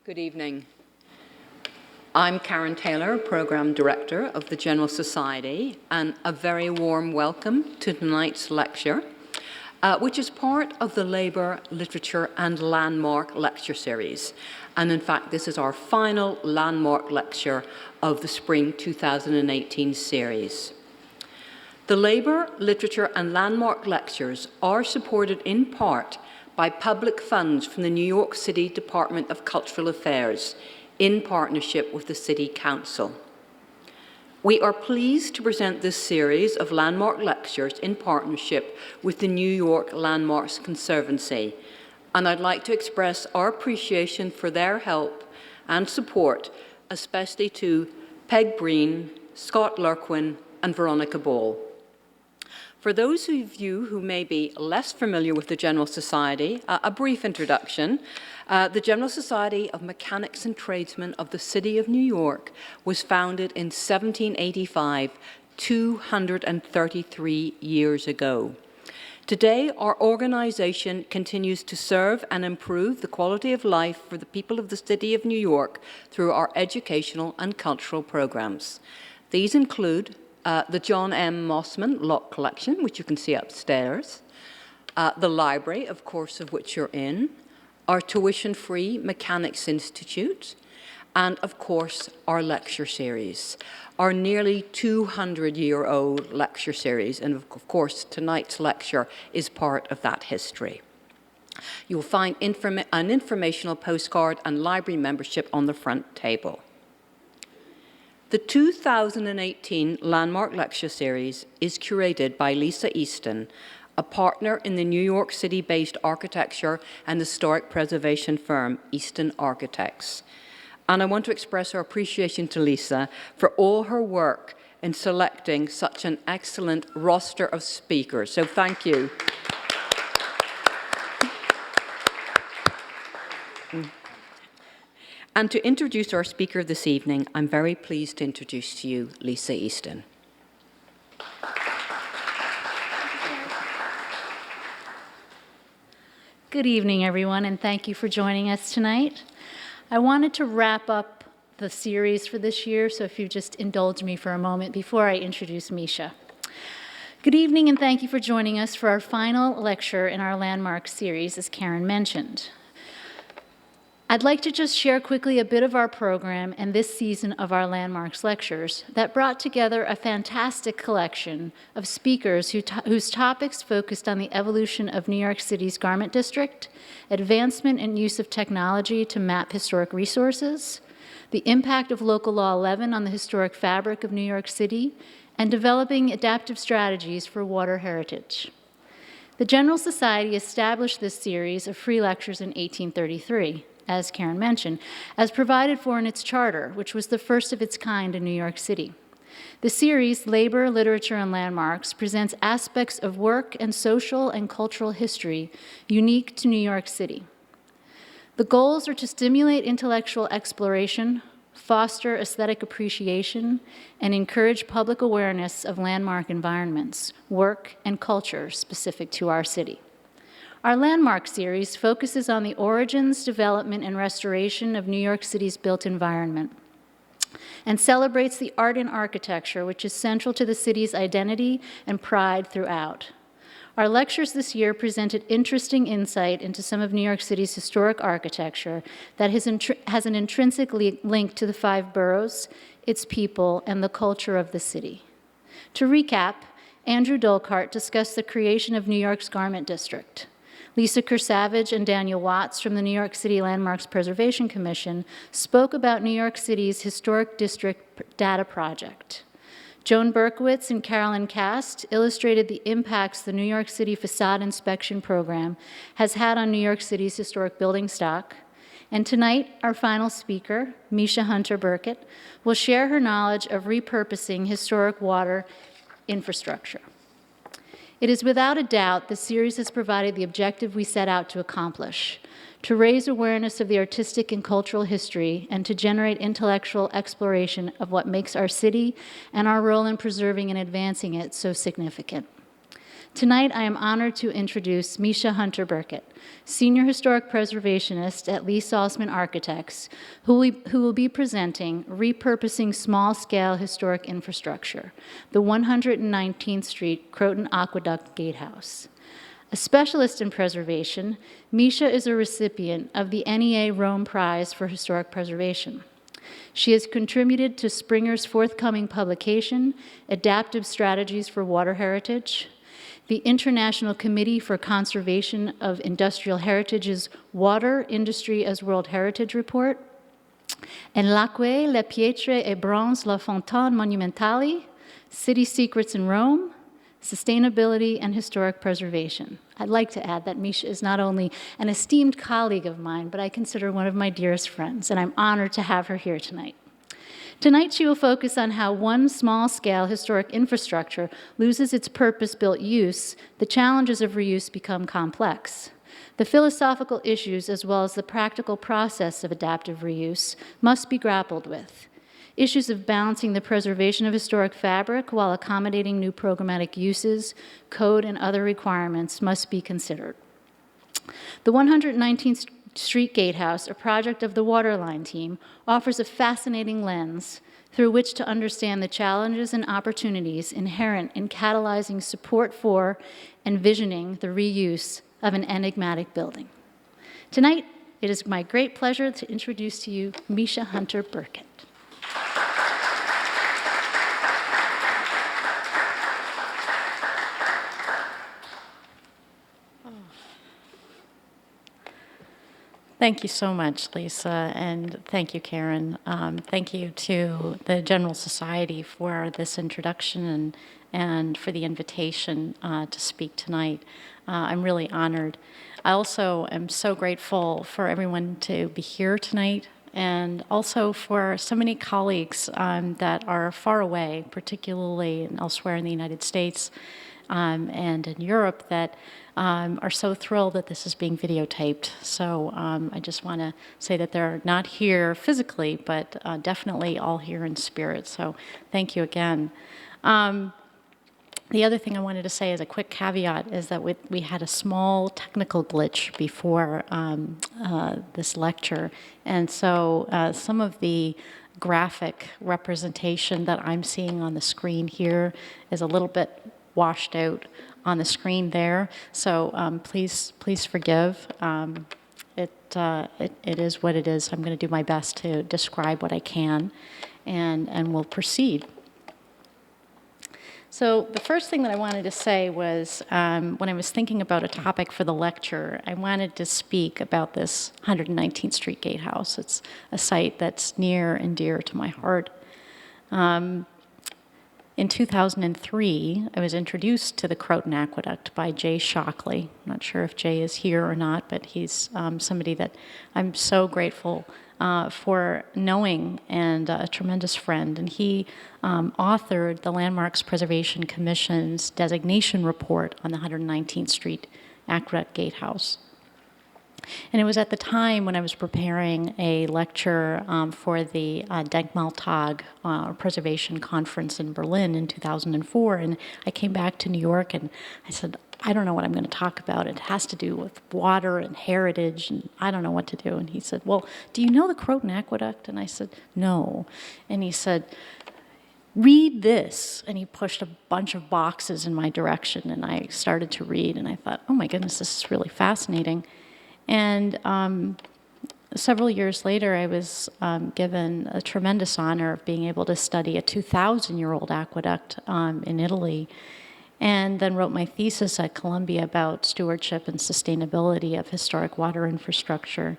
Good evening. I'm Karen Taylor, Programme Director of the General Society, and a very warm welcome to tonight's lecture, which is part of the Labour, Literature and Landmark Lecture Series. And in fact, this is our final landmark lecture of the Spring 2018 series. The Labour, Literature and Landmark Lectures are supported in part by public funds from the New York City Department of Cultural Affairs in partnership with the City Council. We are pleased to present this series of landmark lectures in partnership with the New York Landmarks Conservancy, and I'd like to express our appreciation for their help and support, especially to Peg Breen, Scott Lurquin, and Veronica Ball. For those of you who may be less familiar with the General Society, a brief introduction. The General Society of Mechanics and Tradesmen of the City of New York was founded in 1785, 233 years ago. Today, our organization continues to serve and improve the quality of life for the people of the City of New York through our educational and cultural programs. These include the John M. Mossman Lock Collection, which you can see upstairs, the library, of course, of which you're in, our tuition-free Mechanics Institute, and, of course, our lecture series, our nearly 200-year-old lecture series, and, of course, tonight's lecture is part of that history. You will find an informational postcard and library membership on the front table. The 2018 Landmark Lecture Series is curated by Lisa Easton, a partner in the New York City-based architecture and historic preservation firm, Easton Architects. And I want to express our appreciation to Lisa for all her work in selecting such an excellent roster of speakers. So thank you. And to introduce our speaker this evening, I'm very pleased to introduce to you Lisa Easton. Good evening, everyone, and thank you for joining us tonight. I wanted to wrap up the series for this year, so if you just indulge me for a moment before I introduce Meisha. Good evening, and thank you for joining us for our final lecture in our Landmark series, as Karen mentioned. I'd like to just share quickly a bit of our program and this season of our Landmarks lectures that brought together a fantastic collection of speakers whose topics focused on the evolution of New York City's garment district, advancement and use of technology to map historic resources, the impact of Local Law 11 on the historic fabric of New York City, and developing adaptive strategies for water heritage. The General Society established this series of free lectures in 1833. As Karen mentioned, as provided for in its charter, which was the first of its kind in New York City. The series, Labor, Literature, and Landmarks, presents aspects of work and social and cultural history unique to New York City. The goals are to stimulate intellectual exploration, foster aesthetic appreciation, and encourage public awareness of landmark environments, work, and culture specific to our city. Our Landmark series focuses on the origins, development, and restoration of New York City's built environment and celebrates the art and architecture, which is central to the city's identity and pride throughout. Our lectures this year presented interesting insight into some of New York City's historic architecture that has an intrinsic link to the 5 boroughs, its people, and the culture of the city. To recap, Andrew Dolkart discussed the creation of New York's Garment District. Lisa Kersavage and Daniel Watts from the New York City Landmarks Preservation Commission spoke about New York City's Historic District Data Project. Joan Berkowitz and Carolyn Cast illustrated the impacts the New York City Facade Inspection Program has had on New York City's historic building stock. And tonight, our final speaker, Meisha Hunter Burkett, will share her knowledge of repurposing historic water infrastructure. It is without a doubt the series has provided the objective we set out to accomplish, to raise awareness of the artistic and cultural history and to generate intellectual exploration of what makes our city and our role in preserving and advancing it so significant. Tonight, I am honored to introduce Meisha Hunter Burkett, Senior Historic Preservationist at Lee Salzman Architects, who will be presenting Repurposing Small-Scale Historic Infrastructure, the 119th Street Croton Aqueduct Gatehouse. A specialist in preservation, Meisha is a recipient of the Ennead Rome Prize for Historic Preservation. She has contributed to Springer's forthcoming publication, Adaptive Strategies for Water Heritage, the International Committee for Conservation of Industrial Heritage's Water Industry as World Heritage Report, and L'acque, le pietre e bronze la fontaine monumentali, City Secrets in Rome, Sustainability and Historic Preservation. I'd like to add that Meisha is not only an esteemed colleague of mine, but I consider one of my dearest friends, and I'm honored to have her here tonight. Tonight, she will focus on how one small-scale historic infrastructure loses its purpose-built use, the challenges of reuse become complex. The philosophical issues, as well as the practical process of adaptive reuse, must be grappled with. Issues of balancing the preservation of historic fabric while accommodating new programmatic uses, code, and other requirements must be considered. The 119th Street Gatehouse, a project of the Waterline Team, offers a fascinating lens through which to understand the challenges and opportunities inherent in catalyzing support for and visioning the reuse of an enigmatic building. Tonight, it is my great pleasure to introduce to you Meisha Hunter Burkett. Thank you so much, Lisa, and thank you, Karen. Thank you to the General Society for this introduction and for the invitation to speak tonight. I'm really honored. I also am so grateful for everyone to be here tonight, and also for so many colleagues that are far away, particularly elsewhere in the United States and in Europe, that are so thrilled that this is being videotaped. So I just want to say that they're not here physically, but definitely all here in spirit. So thank you again. The other thing I wanted to say as a quick caveat is that we had a small technical glitch before this lecture. And so some of the graphic representation that I'm seeing on the screen here is a little bit washed out on the screen there. So please forgive. It is what it is. I'm going to do my best to describe what I can, and we'll proceed. So the first thing that I wanted to say was when I was thinking about a topic for the lecture, I wanted to speak about this 119th Street Gatehouse. It's a site that's near and dear to my heart. In 2003, I was introduced to the Croton Aqueduct by Jay Shockley. I'm not sure if Jay is here or not, but he's somebody that I'm so grateful for knowing, and a tremendous friend. And he authored the Landmarks Preservation Commission's designation report on the 119th Street Aqueduct Gatehouse. And it was at the time when I was preparing a lecture for the Denkmaltag Preservation Conference in Berlin in 2004. And I came back to New York and I said, I don't know what I'm going to talk about. It has to do with water and heritage, and I don't know what to do. And he said, well, do you know the Croton Aqueduct? And I said, no. And he said, read this. And he pushed a bunch of boxes in my direction, and I started to read, and I thought, oh my goodness, this is really fascinating. And several years later, I was given a tremendous honor of being able to study a 2,000-year-old aqueduct in Italy, and then wrote my thesis at Columbia about stewardship and sustainability of historic water infrastructure.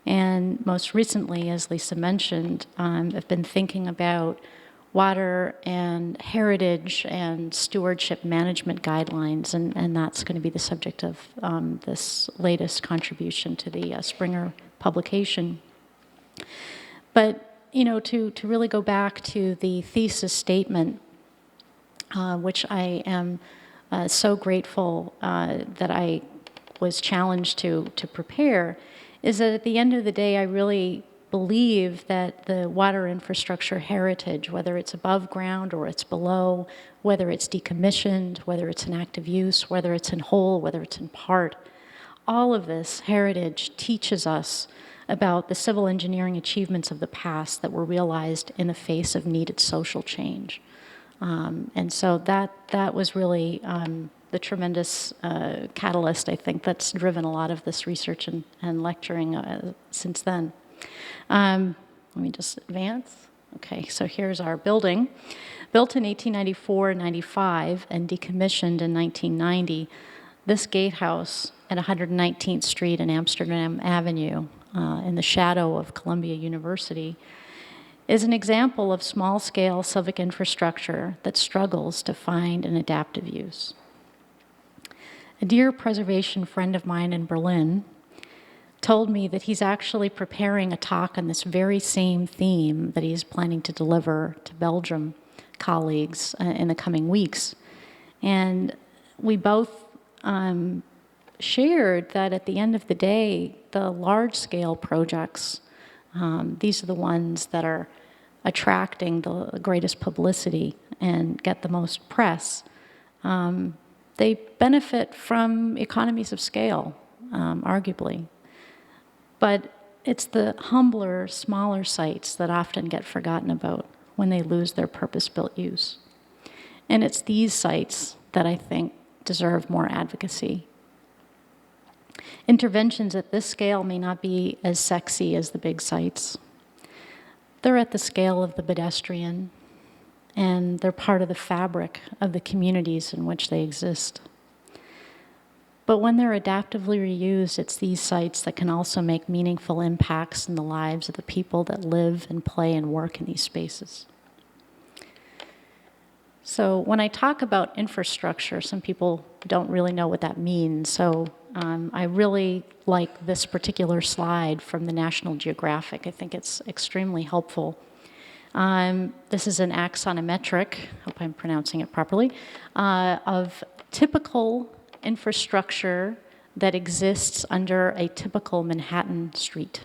And most recently, as Lisa mentioned, I've been thinking about water and heritage and stewardship management guidelines, and that's going to be the subject of this latest contribution to the Springer publication. But, you know, to really go back to the thesis statement, which I am so grateful that I was challenged to prepare, is that at the end of the day, I really believe that the water infrastructure heritage, whether it's above ground or it's below, whether it's decommissioned, whether it's in active use, whether it's in whole, whether it's in part, all of this heritage teaches us about the civil engineering achievements of the past that were realized in the face of needed social change. And so that was really the tremendous catalyst, I think, that's driven a lot of this research and lecturing since then. Let me just advance. Okay, so here's our building. Built in 1894-95 and decommissioned in 1990, this gatehouse at 119th Street and Amsterdam Avenue in the shadow of Columbia University is an example of small-scale civic infrastructure that struggles to find an adaptive use. A dear preservation friend of mine in Berlin told me that he's actually preparing a talk on this very same theme that he's planning to deliver to Belgium colleagues in the coming weeks. And we both shared that at the end of the day, the large-scale projects, these are the ones that are attracting the greatest publicity and get the most press. They benefit from economies of scale, arguably. But it's the humbler, smaller sites that often get forgotten about when they lose their purpose-built use. And it's these sites that I think deserve more advocacy. Interventions at this scale may not be as sexy as the big sites. They're at the scale of the pedestrian, and they're part of the fabric of the communities in which they exist. But when they're adaptively reused, it's these sites that can also make meaningful impacts in the lives of the people that live and play and work in these spaces. So when I talk about infrastructure, some people don't really know what that means. So I really like this particular slide from the National Geographic. I think it's extremely helpful. This is an axonometric, hope I'm pronouncing it properly, of typical infrastructure that exists under a typical Manhattan street.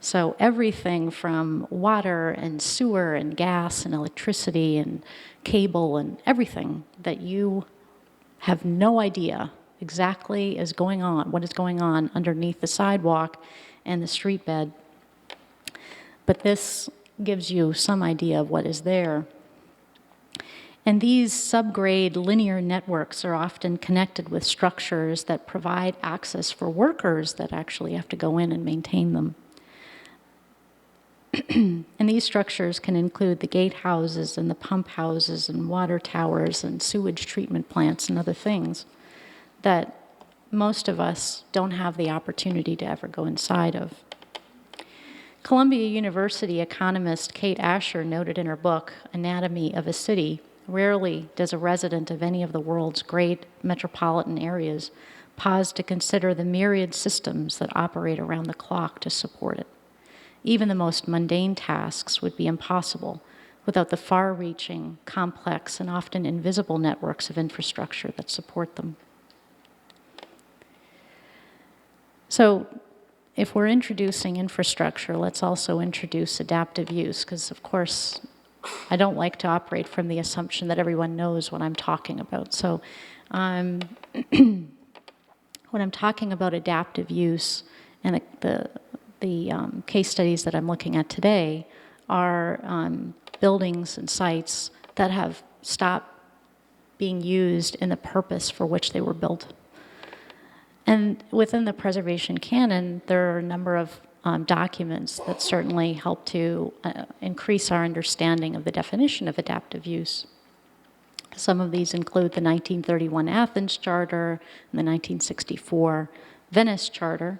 So everything from water and sewer and gas and electricity and cable and everything that you have no idea exactly is going on, what is going on underneath the sidewalk and the street bed. But this gives you some idea of what is there. And these subgrade linear networks are often connected with structures that provide access for workers that actually have to go in and maintain them. And these structures can include the gatehouses and the pump houses and water towers and sewage treatment plants and other things that most of us don't have the opportunity to ever go inside of. Columbia University economist Kate Asher noted in her book, Anatomy of a City, rarely does a resident of any of the world's great metropolitan areas pause to consider the myriad systems that operate around the clock to support it. Even the most mundane tasks would be impossible without the far-reaching, complex, and often invisible networks of infrastructure that support them. So, if we're introducing infrastructure, let's also introduce adaptive use, because of course, I don't like to operate from the assumption that everyone knows what I'm talking about. So when I'm talking about adaptive use, and the case studies that I'm looking at today are buildings and sites that have stopped being used in the purpose for which they were built. And within the preservation canon, there are a number of documents that certainly help to increase our understanding of the definition of adaptive use. Some of these include the 1931 Athens Charter and the 1964 Venice Charter.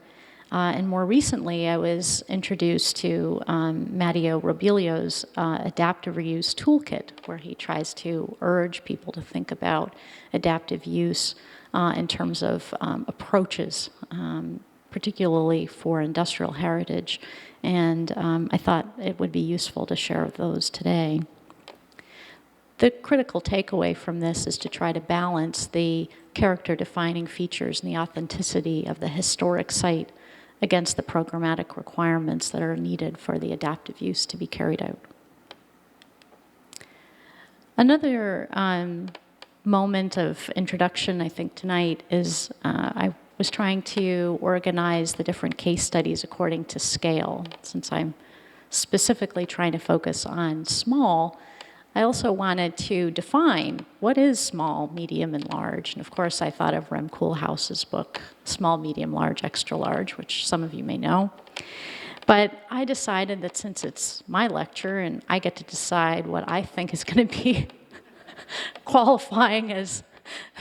And more recently, I was introduced to Matteo Robilio's adaptive reuse toolkit, where he tries to urge people to think about adaptive use in terms of approaches, particularly for industrial heritage, and I thought it would be useful to share those today. The critical takeaway from this is to try to balance the character-defining features and the authenticity of the historic site against the programmatic requirements that are needed for the adaptive use to be carried out. Another moment of introduction, I think, tonight is I was trying to organize the different case studies according to scale. Since I'm specifically trying to focus on small, I also wanted to define what is small, medium, and large. And of course, I thought of Rem Koolhaas's book, Small, Medium, Large, Extra Large, which some of you may know. But I decided that since it's my lecture and I get to decide what I think is going to be qualifying as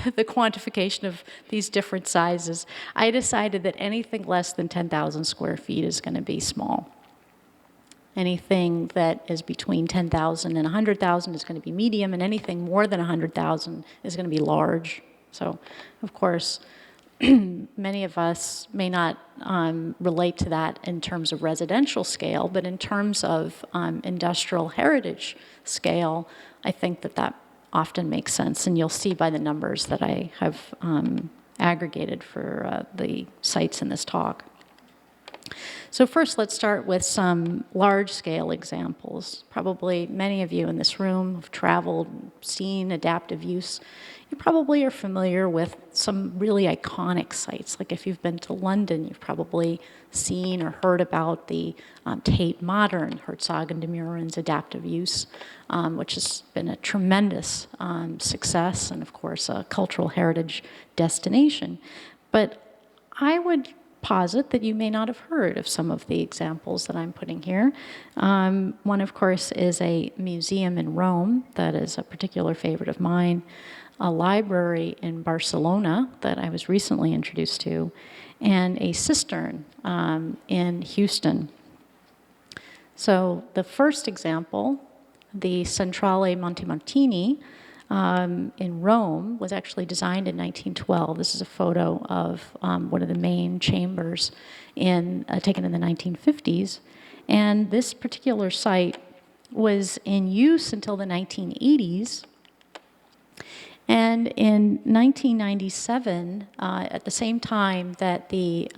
the quantification of these different sizes, I decided that anything less than 10,000 square feet is going to be small. Anything that is between 10,000 and 100,000 is going to be medium, and anything more than 100,000 is going to be large. So, of course, many of us may not relate to that in terms of residential scale, but in terms of industrial heritage scale, I think that that often makes sense, and you'll see by the numbers that I have aggregated for the sites in this talk. So first, let's start with some large-scale examples. Probably many of you in this room have traveled, seen adaptive use. You probably are familiar with some really iconic sites. Like if you've been to London, you've probably seen or heard about the Tate Modern, Herzog and de Meuron's adaptive use, which has been a tremendous success and, of course, a cultural heritage destination. But I would posit that you may not have heard of some of the examples that I'm putting here. One, of course, is a museum in Rome that is a particular favorite of mine, a library in Barcelona that I was recently introduced to, and a cistern in Houston. So the first example, the Centrale Montemartini in Rome, was actually designed in 1912. This is a photo of one of the main chambers taken in the 1950s. And this particular site was in use until the 1980s. And in 1997, at the same time that the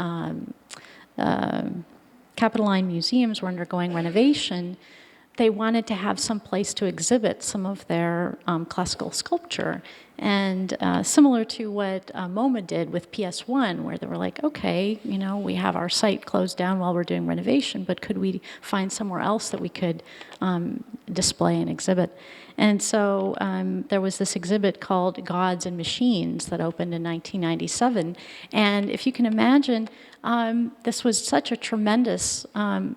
Capitoline museums were undergoing renovation, they wanted to have some place to exhibit some of their classical sculpture. And similar to what MoMA did with PS1, where they were like, okay, you know, we have our site closed down while we're doing renovation, but could we find somewhere else that we could display and exhibit? And so there was this exhibit called Gods and Machines that opened in 1997. And if you can imagine, this was such a tremendous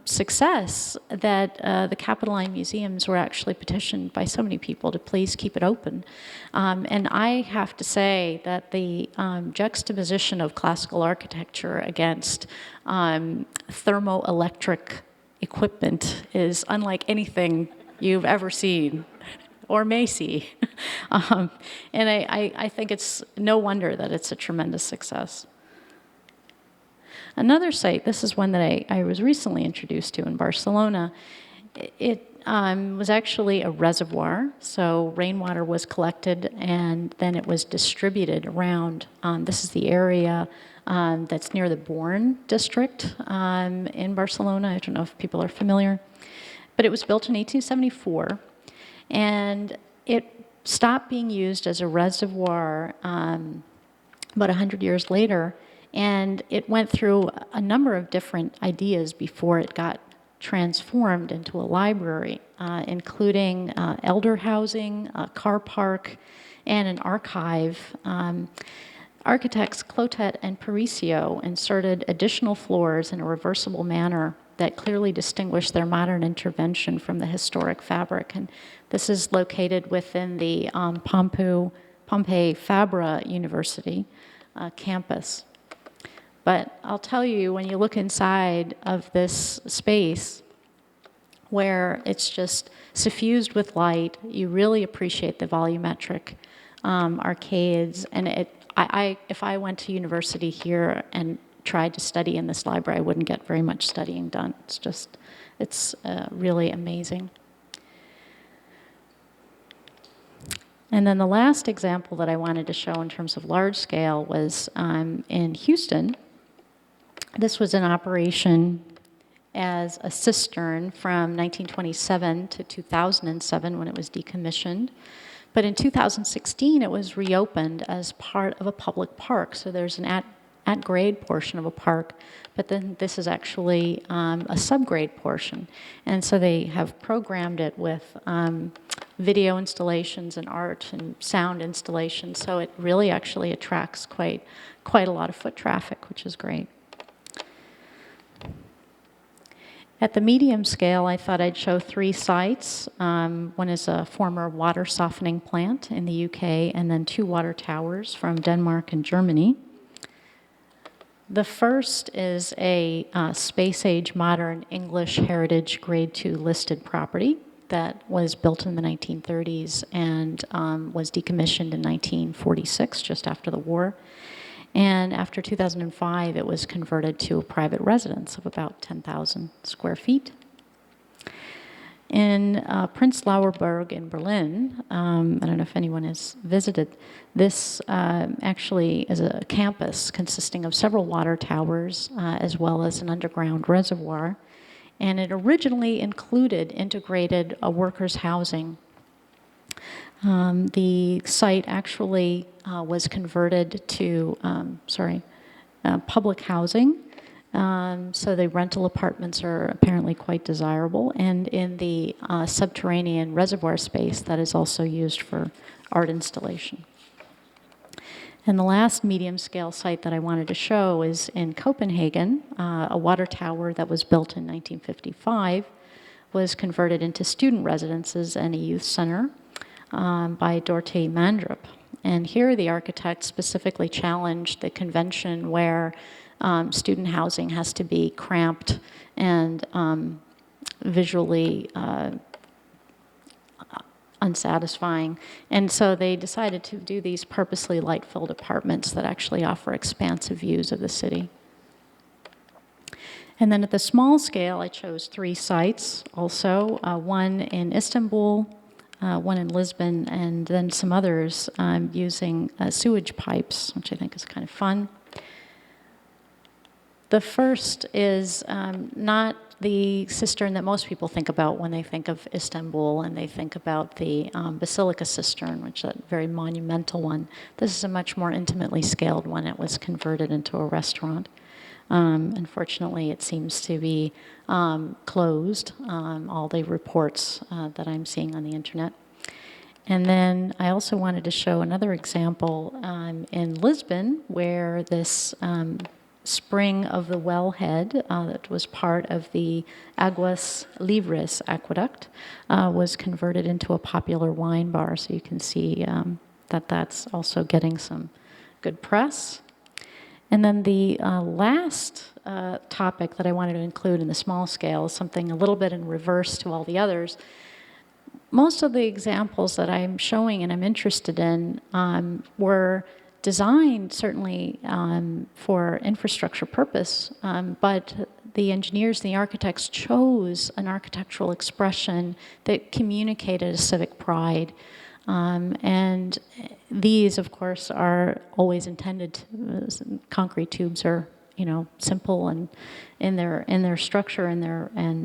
success that the Capitoline Museums were actually petitioned by so many people to please keep it open. And I have to say that the juxtaposition of classical architecture against thermoelectric equipment is unlike anything you've ever seen or may see. And I think it's no wonder that it's a tremendous success. Another site, this is one that I was recently introduced to in Barcelona. It was actually a reservoir, so rainwater was collected and then it was distributed around. This is the area that's near the Born district in Barcelona. I don't know if people are familiar. But it was built in 1874, and it stopped being used as a reservoir about 100 years later, and it went through a number of different ideas before it got transformed into a library, including elder housing, a car park, and an archive. Architects Clotet and Paricio inserted additional floors in a reversible manner that clearly distinguished their modern intervention from the historic fabric. And this is located within the Pompey Fabra University campus. But I'll tell you, when you look inside of this space, where it's just suffused with light, you really appreciate the volumetric arcades. And if I went to university here and tried to study in this library, I wouldn't get very much studying done. It's really amazing. And then the last example that I wanted to show in terms of large scale was in Houston. This was in operation as a cistern from 1927 to 2007 when it was decommissioned. But in 2016, it was reopened as part of a public park. So there's an at-grade portion of a park, but then this is actually a subgrade portion. And so they have programmed it with video installations and art and sound installations. So it really actually attracts quite a lot of foot traffic, which is great. At the medium scale, I thought I'd show 3 sites. One is a former water softening plant in the UK, and then 2 water towers from Denmark and Germany. The first is a space-age modern English heritage grade 2 listed property that was built in the 1930s and was decommissioned in 1946, just after the war. And after 2005, it was converted to a private residence of about 10,000 square feet. In Prenzlauer Berg in Berlin, I don't know if anyone has visited, this actually is a campus consisting of several water towers as well as an underground reservoir. And it originally included integrated workers' housing. The site actually was converted to, public housing. So the rental apartments are apparently quite desirable. And in the subterranean reservoir space, that is also used for art installation. And the last medium-scale site that I wanted to show is in Copenhagen. A water tower that was built in 1955 was converted into student residences and a youth center by Dorte Mandrup. And here the architect specifically challenged the convention where student housing has to be cramped and visually unsatisfying. And so they decided to do these purposely light-filled apartments that actually offer expansive views of the city. And then at the small scale, I chose 3 sites also, one in Istanbul, one in Lisbon, and then some others using sewage pipes, which I think is kind of fun. The first is not the cistern that most people think about when they think of Istanbul and they think about the Basilica cistern, which is a very monumental one. This is a much more intimately scaled one. It was converted into a restaurant. Unfortunately, it seems to be closed, all the reports that I'm seeing on the internet. And then I also wanted to show another example in Lisbon where this spring of the wellhead that was part of the Aguas Livres aqueduct was converted into a popular wine bar. So you can see that that's also getting some good press. And then the last topic that I wanted to include in the small scale is something a little bit in reverse to all the others. Most of the examples that I'm showing and I'm interested in were designed certainly for infrastructure purpose, but the engineers and the architects chose an architectural expression that communicated a civic pride. And these, of course, are always intended to, concrete tubes are, simple and in their structure and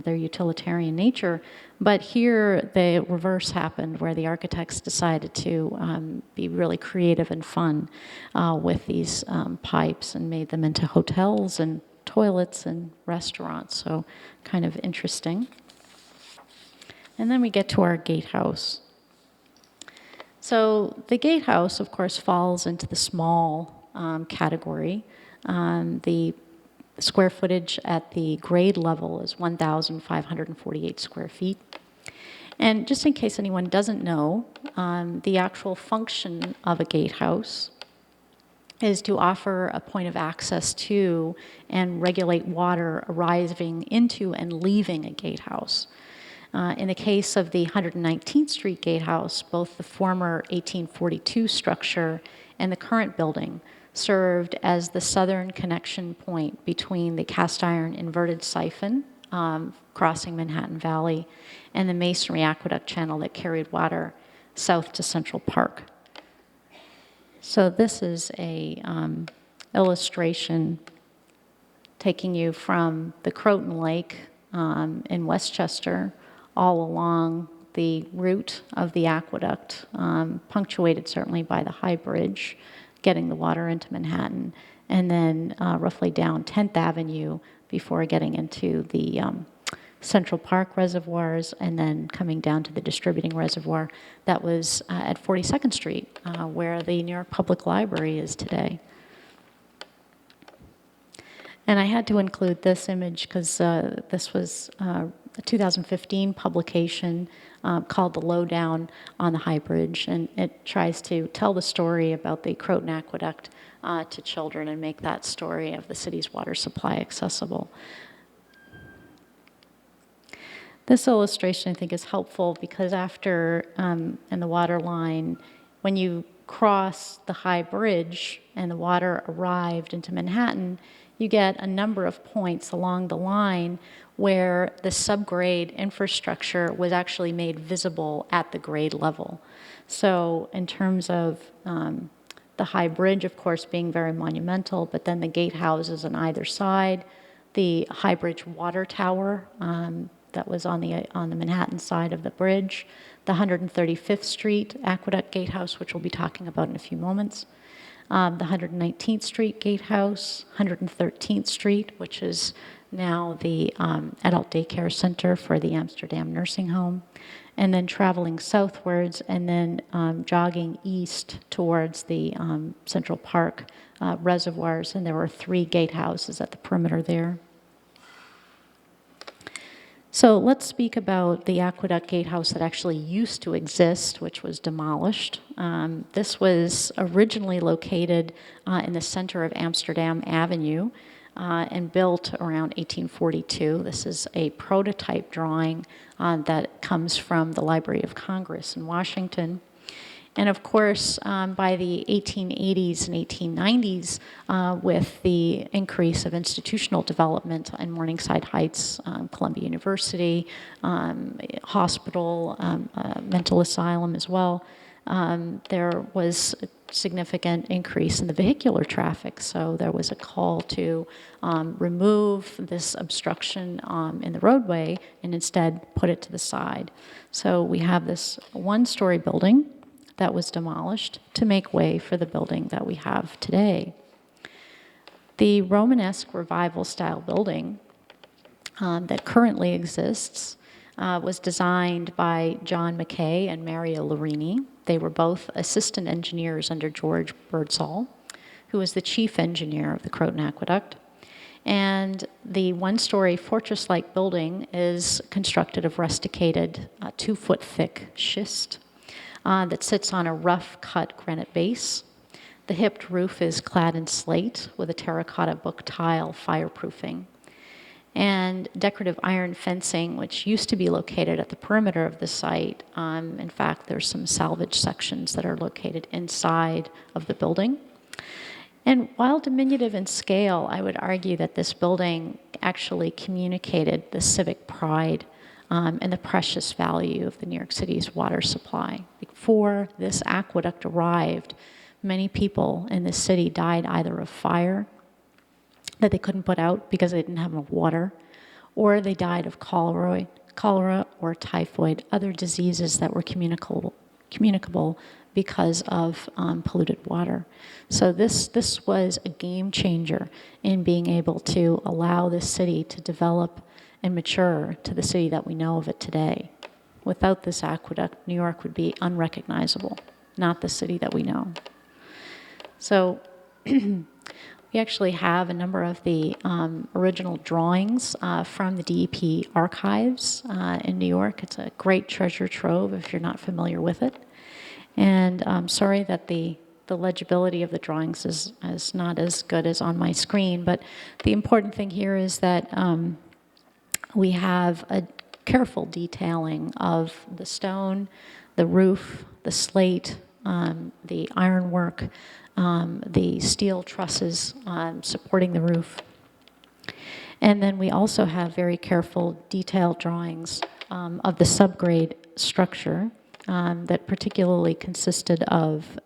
their utilitarian nature. But here, the reverse happened, where the architects decided to be really creative and fun with these pipes and made them into hotels and toilets and restaurants. So, kind of interesting. And then we get to our gatehouse. So the gatehouse, of course, falls into the small category. The square footage at the grade level is 1,548 square feet. And just in case anyone doesn't know, the actual function of a gatehouse is to offer a point of access to and regulate water arriving into and leaving a gatehouse. In the case of the 119th Street Gatehouse, both the former 1842 structure and the current building served as the southern connection point between the cast iron inverted siphon crossing Manhattan Valley and the masonry aqueduct channel that carried water south to Central Park. So this is a illustration taking you from the Croton Lake in Westchester all along the route of the aqueduct, punctuated certainly by the High Bridge, getting the water into Manhattan, and then roughly down 10th Avenue before getting into the Central Park reservoirs, and then coming down to the distributing reservoir that was at 42nd Street, where the New York Public Library is today. And I had to include this image because this was a 2015 publication called The Lowdown on the High Bridge, and it tries to tell the story about the Croton Aqueduct to children and make that story of the city's water supply accessible. This illustration, I think, is helpful because after, in the water line, when you cross the High Bridge and the water arrived into Manhattan, you get a number of points along the line where the subgrade infrastructure was actually made visible at the grade level. So in terms of the High Bridge, of course, being very monumental, but then the gatehouses on either side, the High Bridge water tower that was on the Manhattan side of the bridge, the 135th Street Aqueduct Gatehouse, which we'll be talking about in a few moments, the 119th Street Gatehouse, 113th Street, which is now the adult daycare center for the Amsterdam nursing home, and then traveling southwards and then jogging east towards the Central Park reservoirs, and there were 3 gatehouses at the perimeter there. So let's speak about the Aqueduct Gatehouse that actually used to exist, which was demolished. This was originally located in the center of Amsterdam Avenue and built around 1842. This is a prototype drawing that comes from the Library of Congress in Washington. And of course, by the 1880s and 1890s, with the increase of institutional development in Morningside Heights, Columbia University, hospital, mental asylum as well, there was a significant increase in the vehicular traffic. So there was a call to remove this obstruction in the roadway and instead put it to the side. So we have this one-story building that was demolished to make way for the building that we have today. The Romanesque Revival style building that currently exists was designed by John Mackay and Maria Lorini. They were both assistant engineers under George Birdsall, who was the chief engineer of the Croton Aqueduct. And the one-story fortress-like building is constructed of rusticated 2-foot-thick schist that sits on a rough-cut granite base. The hipped roof is clad in slate with a terracotta book tile fireproofing. And decorative iron fencing, which used to be located at the perimeter of the site. In fact, there's some salvage sections that are located inside of the building. And while diminutive in scale, I would argue that this building actually communicated the civic pride and the precious value of the New York City's water supply. Before this aqueduct arrived, many people in the city died either of fire that they couldn't put out because they didn't have enough water, or they died of cholera or typhoid, other diseases that were communicable because of polluted water. So this was a game changer in being able to allow this city to develop and mature to the city that we know of it today. Without this aqueduct, New York would be unrecognizable, not the city that we know. So we actually have a number of the original drawings from the DEP archives in New York. It's a great treasure trove if you're not familiar with it. And I'm sorry that the legibility of the drawings is not as good as on my screen, but the important thing here is that we have a careful detailing of the stone, the roof, the slate, the ironwork, the steel trusses supporting the roof. And then we also have very careful detailed drawings of the subgrade structure that particularly consisted of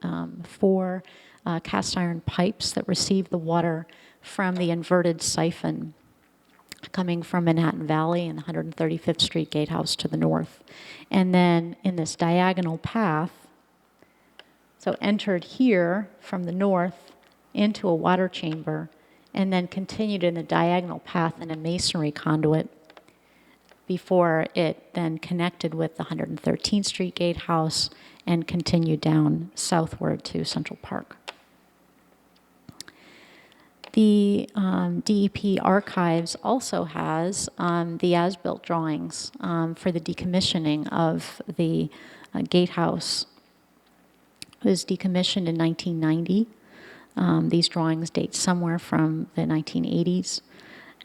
4 cast iron pipes that receive the water from the inverted siphon coming from Manhattan Valley and the 135th Street Gatehouse to the north. And then in this diagonal path, so entered here from the north into a water chamber, and then continued in the diagonal path in a masonry conduit before it then connected with the 113th Street Gatehouse and continued down southward to Central Park. The DEP Archives also has the as-built drawings for the decommissioning of the gatehouse. It was decommissioned in 1990. These drawings date somewhere from the 1980s.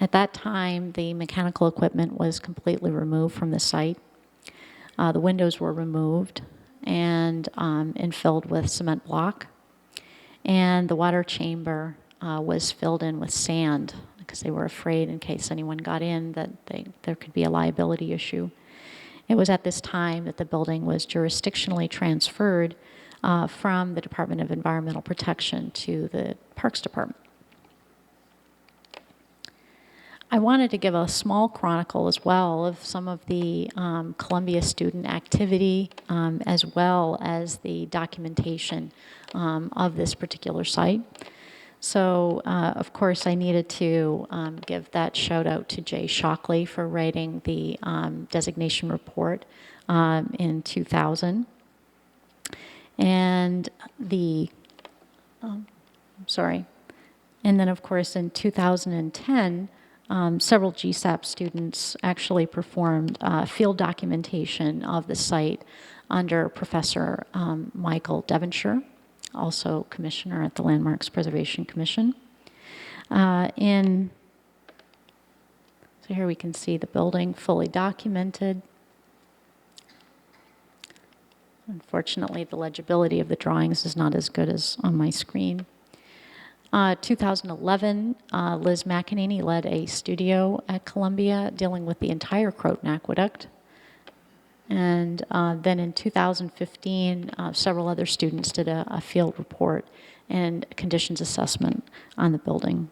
At that time, the mechanical equipment was completely removed from the site. The windows were removed and filled with cement block. And the water chamber was filled in with sand because they were afraid in case anyone got in that there could be a liability issue. It was at this time that the building was jurisdictionally transferred from the Department of Environmental Protection to the Parks Department. I wanted to give a small chronicle as well of some of the Columbia student activity as well as the documentation of this particular site. So, of course, I needed to give that shout out to Jay Shockley for writing the designation report in 2000. And and then, of course, in 2010, several GSAP students actually performed field documentation of the site under Professor Michael Devonshire, also commissioner at the Landmarks Preservation Commission. So here we can see the building fully documented. Unfortunately, the legibility of the drawings is not as good as on my screen. 2011, Liz McEnany led a studio at Columbia dealing with the entire Croton Aqueduct. And then in 2015, several other students did a field report and conditions assessment on the building.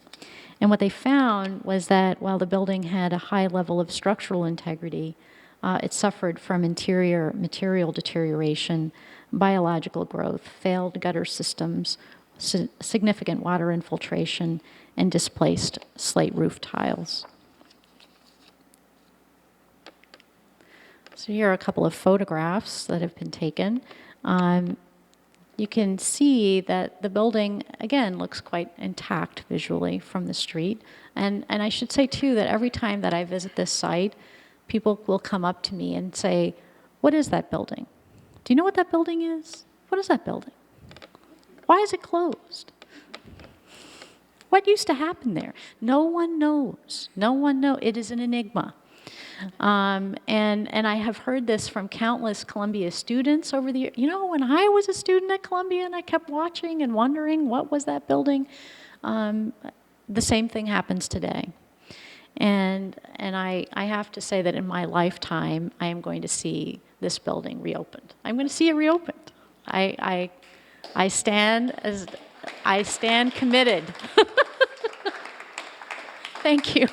And what they found was that while the building had a high level of structural integrity, it suffered from interior material deterioration, biological growth, failed gutter systems, significant water infiltration, and displaced slate roof tiles. So here are a couple of photographs that have been taken. You can see that the building, again, looks quite intact visually from the street. And I should say, too, that every time that I visit this site, people will come up to me and say, "What is that building? Do you know what that building is? What is that building? Why is it closed? What used to happen there?" No one knows. No one knows. It is an enigma. And I have heard this from countless Columbia students over the years. You know, when I was a student at Columbia and I kept watching and wondering what was that building, the same thing happens today. And I have to say that in my lifetime, I am going to see this building reopened. I'm going to see it reopened. I stand committed. Thank you.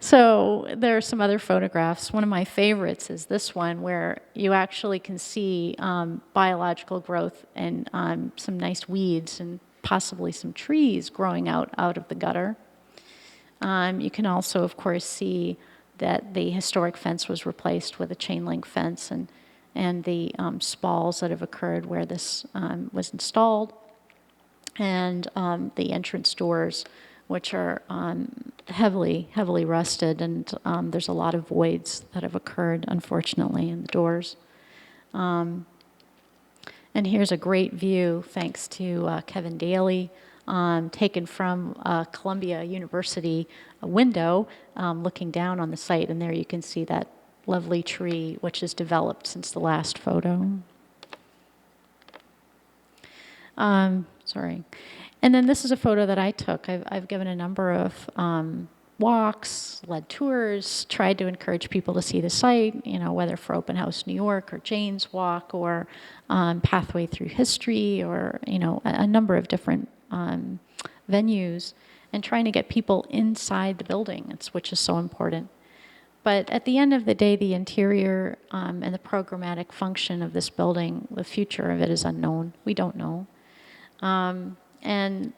So there are some other photographs. One of my favorites is this one where you actually can see biological growth and some nice weeds and possibly some trees growing out of the gutter. You can also, of course, see that the historic fence was replaced with a chain link fence and the spalls that have occurred where this was installed, and the entrance doors, which are heavily rusted, and there's a lot of voids that have occurred, unfortunately, in the doors. And here's a great view, thanks to Kevin Daly, taken from Columbia University window, looking down on the site, and there you can see that lovely tree, which has developed since the last photo. Sorry. And then this is a photo that I took. I've given a number of walks, led tours, tried to encourage people to see the site, whether for Open House New York or Jane's Walk or Pathway Through History or, a number of different venues, and trying to get people inside the building, which is so important. But at the end of the day, the interior and the programmatic function of this building, the future of it is unknown. We don't know. And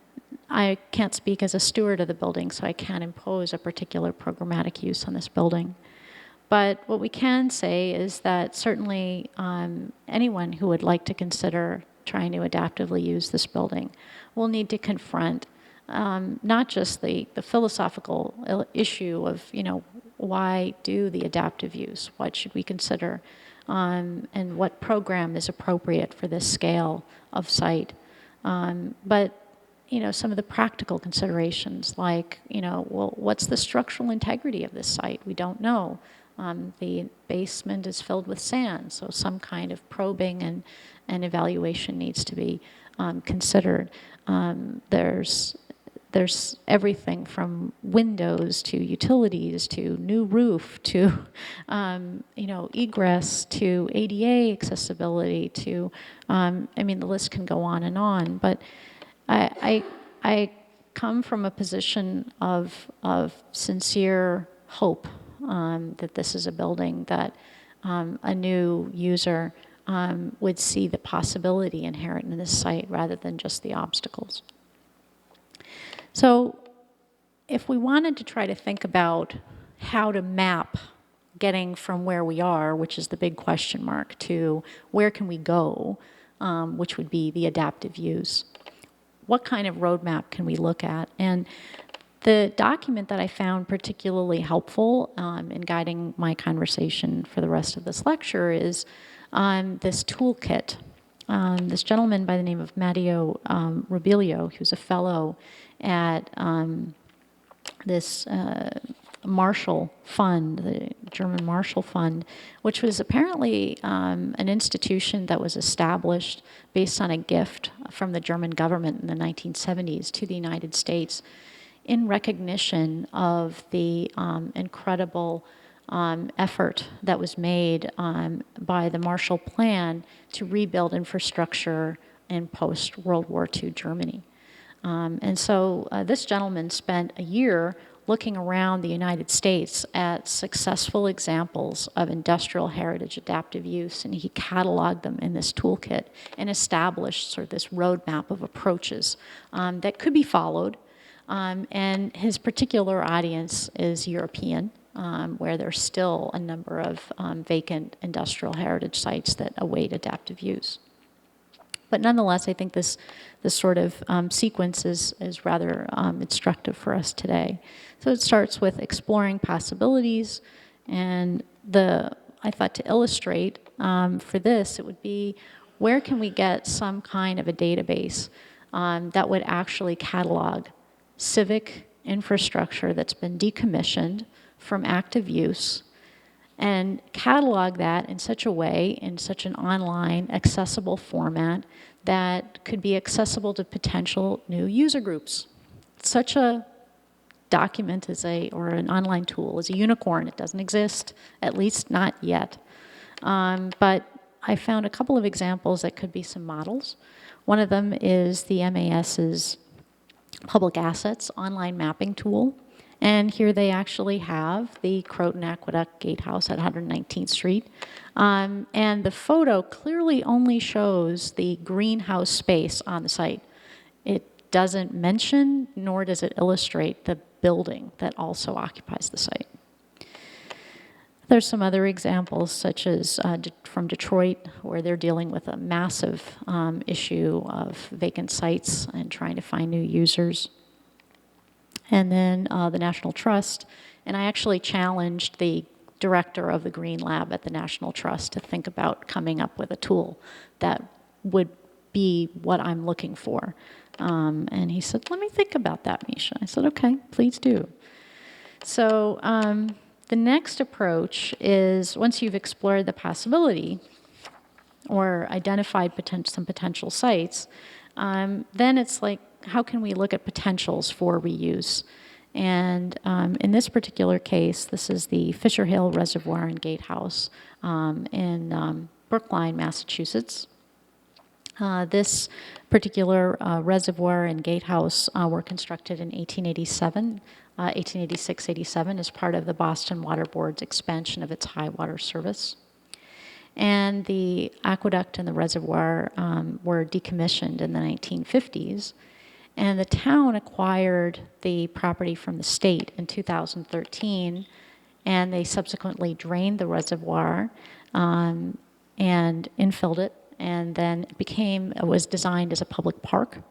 I can't speak as a steward of the building, so I can't impose a particular programmatic use on this building. But what we can say is that certainly anyone who would like to consider trying to adaptively use this building will need to confront not just the philosophical issue of, why do the adaptive use? What should we consider? And what program is appropriate for this scale of site? But some of the practical considerations like, well, what's the structural integrity of this site? We don't know. The basement is filled with sand, so some kind of probing and evaluation needs to be considered. There's everything from windows to utilities to new roof to egress to ADA accessibility to the list can go on and on. But I come from a position of sincere hope that this is a building that a new user would see the possibility inherent in this site rather than just the obstacles. So if we wanted to try to think about how to map getting from where we are, which is the big question mark, to where can we go, which would be the adaptive use, what kind of roadmap can we look at? And the document that I found particularly helpful in guiding my conversation for the rest of this lecture is this toolkit. This gentleman by the name of Matteo Robilio, who's a fellow at this Marshall Fund, the German Marshall Fund, which was apparently an institution that was established based on a gift from the German government in the 1970s to the United States in recognition of the incredible effort that was made by the Marshall Plan to rebuild infrastructure in post-World War II Germany. And so this gentleman spent a year looking around the United States at successful examples of industrial heritage adaptive use, and he cataloged them in this toolkit and established sort of this roadmap of approaches that could be followed. And his particular audience is European, where there's still a number of vacant industrial heritage sites that await adaptive use. But nonetheless, I think this sort of sequence is rather instructive for us today. So it starts with exploring possibilities, and I thought to illustrate for this, it would be where can we get some kind of a database that would actually catalog civic infrastructure that's been decommissioned from active use and catalog that in such a way, in such an online accessible format that could be accessible to potential new user groups. Such a document or an online tool is a unicorn. It doesn't exist, at least not yet. But I found a couple of examples that could be some models. One of them is the MAS's Public Assets online mapping tool. And here they actually have the Croton Aqueduct Gatehouse at 119th Street. And the photo clearly only shows the greenhouse space on the site. It doesn't mention, nor does it illustrate the building that also occupies the site. There's some other examples, such as from Detroit, where they're dealing with a massive issue of vacant sites and trying to find new users. And then the National Trust, and I actually challenged the director of the Green Lab at the National Trust to think about coming up with a tool that would be what I'm looking for. And he said, let me think about that, Meisha. I said, okay, please do. So the next approach is, once you've explored the possibility or identified some potential sites, then it's like, how can we look at potentials for reuse? And in this particular case, this is the Fisher Hill Reservoir and Gatehouse in Brookline, Massachusetts. This particular reservoir and gatehouse were constructed in 1887, 1886-87 as part of the Boston Water Board's expansion of its high water service. And the aqueduct and the reservoir were decommissioned in the 1950s. And the town acquired the property from the state in 2013, and they subsequently drained the reservoir and infilled it, and then it was designed as a public park.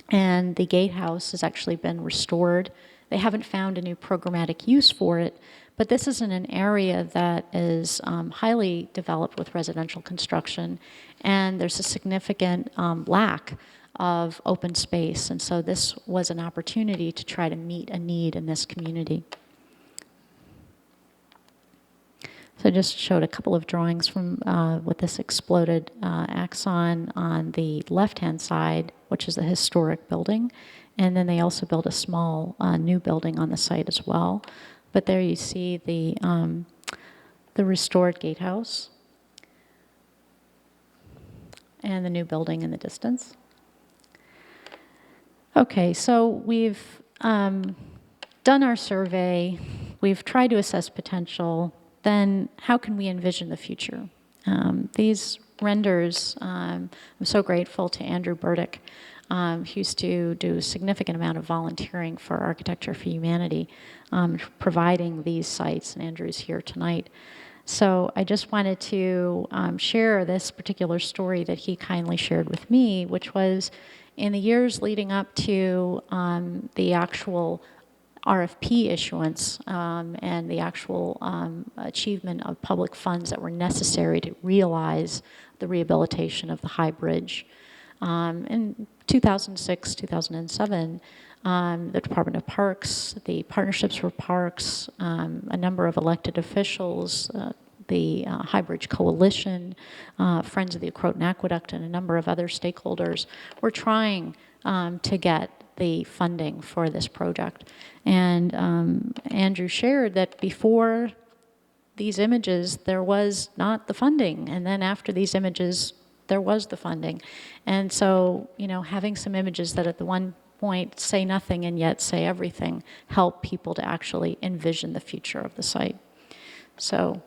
And the gatehouse has actually been restored. They haven't found a new programmatic use for it, but this is in an area that is highly developed with residential construction, and there's a significant lack of open space, and so this was an opportunity to try to meet a need in this community. So I just showed a couple of drawings from with this exploded axon on the left-hand side, which is a historic building, and then they also built a small new building on the site as well. But there you see the restored gatehouse and the new building in the distance. Okay, so we've done our survey, we've tried to assess potential, then how can we envision the future? These renders, I'm so grateful to Andrew Burdick, who used to do a significant amount of volunteering for Architecture for Humanity, providing these sites, and Andrew's here tonight. So I just wanted to share this particular story that he kindly shared with me, which was in the years leading up to the actual RFP issuance and the actual achievement of public funds that were necessary to realize the rehabilitation of the High Bridge. In 2006, 2007, the Department of Parks, the Partnerships for Parks, a number of elected officials, the High Bridge Coalition, Friends of the Croton Aqueduct, and a number of other stakeholders were trying to get the funding for this project. And Andrew shared that before these images, there was not the funding, and then after these images, there was the funding. And so, you know, having some images that at the one point say nothing and yet say everything help people to actually envision the future of the site. So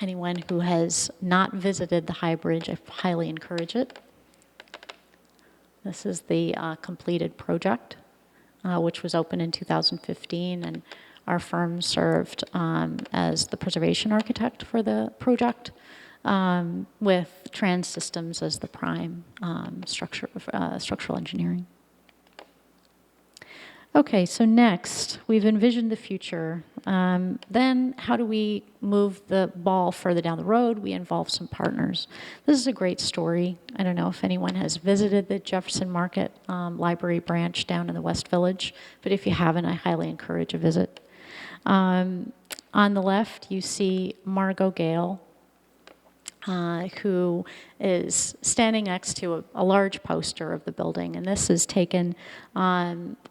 anyone who has not visited the High Bridge, I highly encourage it. This is the completed project, which was opened in 2015, and our firm served as the preservation architect for the project, with Trans Systems as the prime structural engineering. Okay, so next, we've envisioned the future. Then how do we move the ball further down the road? We involve some partners. This is a great story. I don't know if anyone has visited the Jefferson Market Library branch down in the West Village, but if you haven't, I highly encourage a visit. On the left, you see Margot Gale, who is standing next to a large poster of the building. And this is taken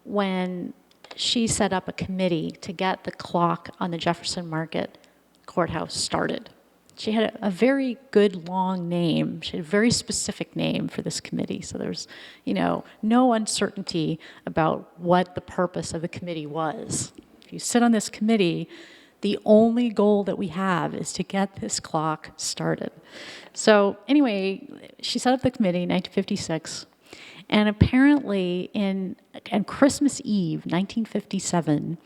when she set up a committee to get the clock on the Jefferson Market courthouse started. She had a very good long name. She had a very specific name for this committee. So there's, you know, no uncertainty about what the purpose of the committee was. If you sit on this committee, the only goal that we have is to get this clock started. So anyway, she set up the committee in 1956, and apparently on Christmas Eve, 1957,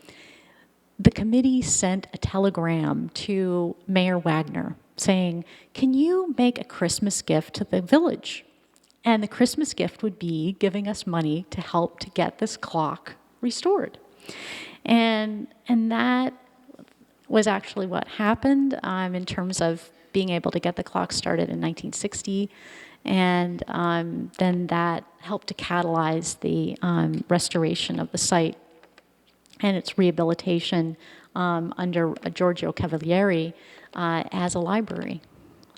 the committee sent a telegram to Mayor Wagner saying, can you make a Christmas gift to the village? And the Christmas gift would be giving us money to help to get this clock restored. And that was actually what happened in terms of being able to get the clock started in 1960. And then that helped to catalyze the restoration of the site and its rehabilitation under Giorgio Cavalieri as a library.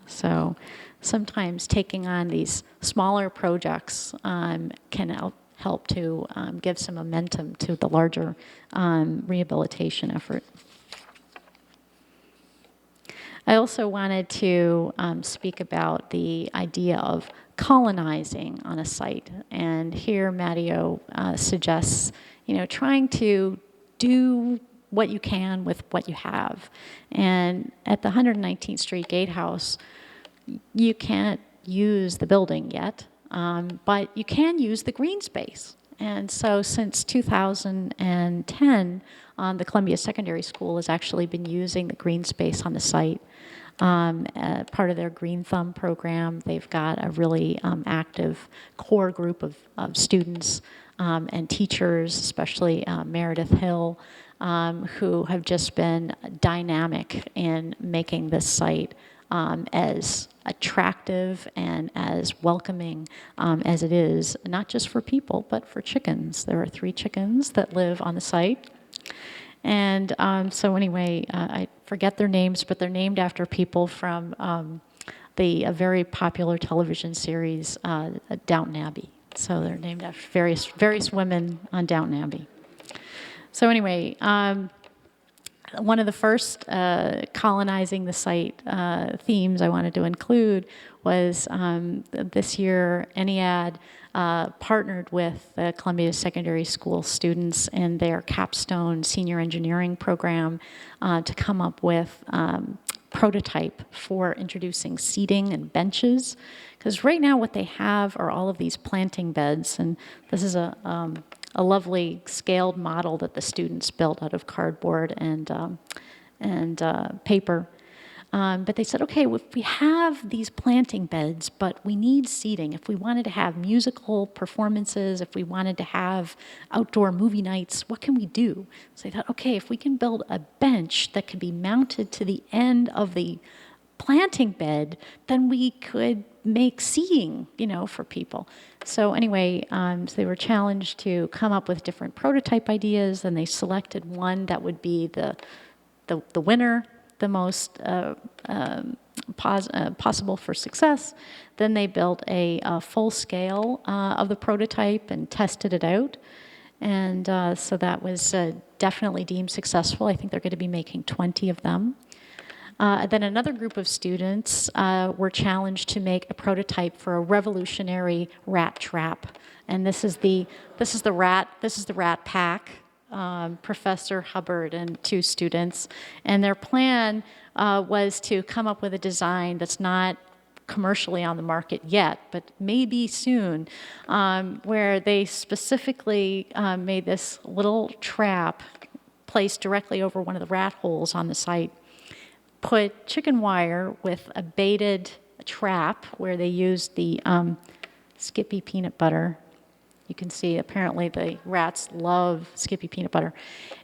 So sometimes taking on these smaller projects can help to give some momentum to the larger rehabilitation effort. I also wanted to speak about the idea of colonizing on a site. And here Matteo suggests, trying to do what you can with what you have. And at the 119th Street Gatehouse, you can't use the building yet, but you can use the green space. And so since 2010, the Columbia Secondary School has actually been using the green space on the site. Part of their Green Thumb program, they've got a really active core group of students and teachers, especially Meredith Hill, who have just been dynamic in making this site as attractive and as welcoming as it is, not just for people, but for chickens. There are 3 chickens that live on the site. And so anyway, I forget their names, but they're named after people from a very popular television series, Downton Abbey. So they're named after various women on Downton Abbey. So anyway, one of the first colonizing the site themes I wanted to include was this year Ennead partnered with the Columbia Secondary School students in their capstone senior engineering program to come up with prototype for introducing seating and benches. Because right now what they have are all of these planting beds, and this is a lovely scaled model that the students built out of cardboard and paper. But they said, okay, well, if we have these planting beds, but we need seating, if we wanted to have musical performances, if we wanted to have outdoor movie nights, what can we do? So they thought, okay, if we can build a bench that could be mounted to the end of the planting bed, then we could make seating, for people. So anyway, so they were challenged to come up with different prototype ideas, and they selected one that would be the winner, the most possible for success. Then they built a full scale of the prototype and tested it out. And so that was definitely deemed successful. I think they're going to be making 20 of them. Then another group of students were challenged to make a prototype for a revolutionary rat trap. And this is the rat pack. Professor Hubbard and 2 students, and their plan was to come up with a design that's not commercially on the market yet, but maybe soon, where they specifically made this little trap placed directly over one of the rat holes on the site, put chicken wire with a baited trap where they used the Skippy peanut butter. You can see apparently the rats love Skippy peanut butter.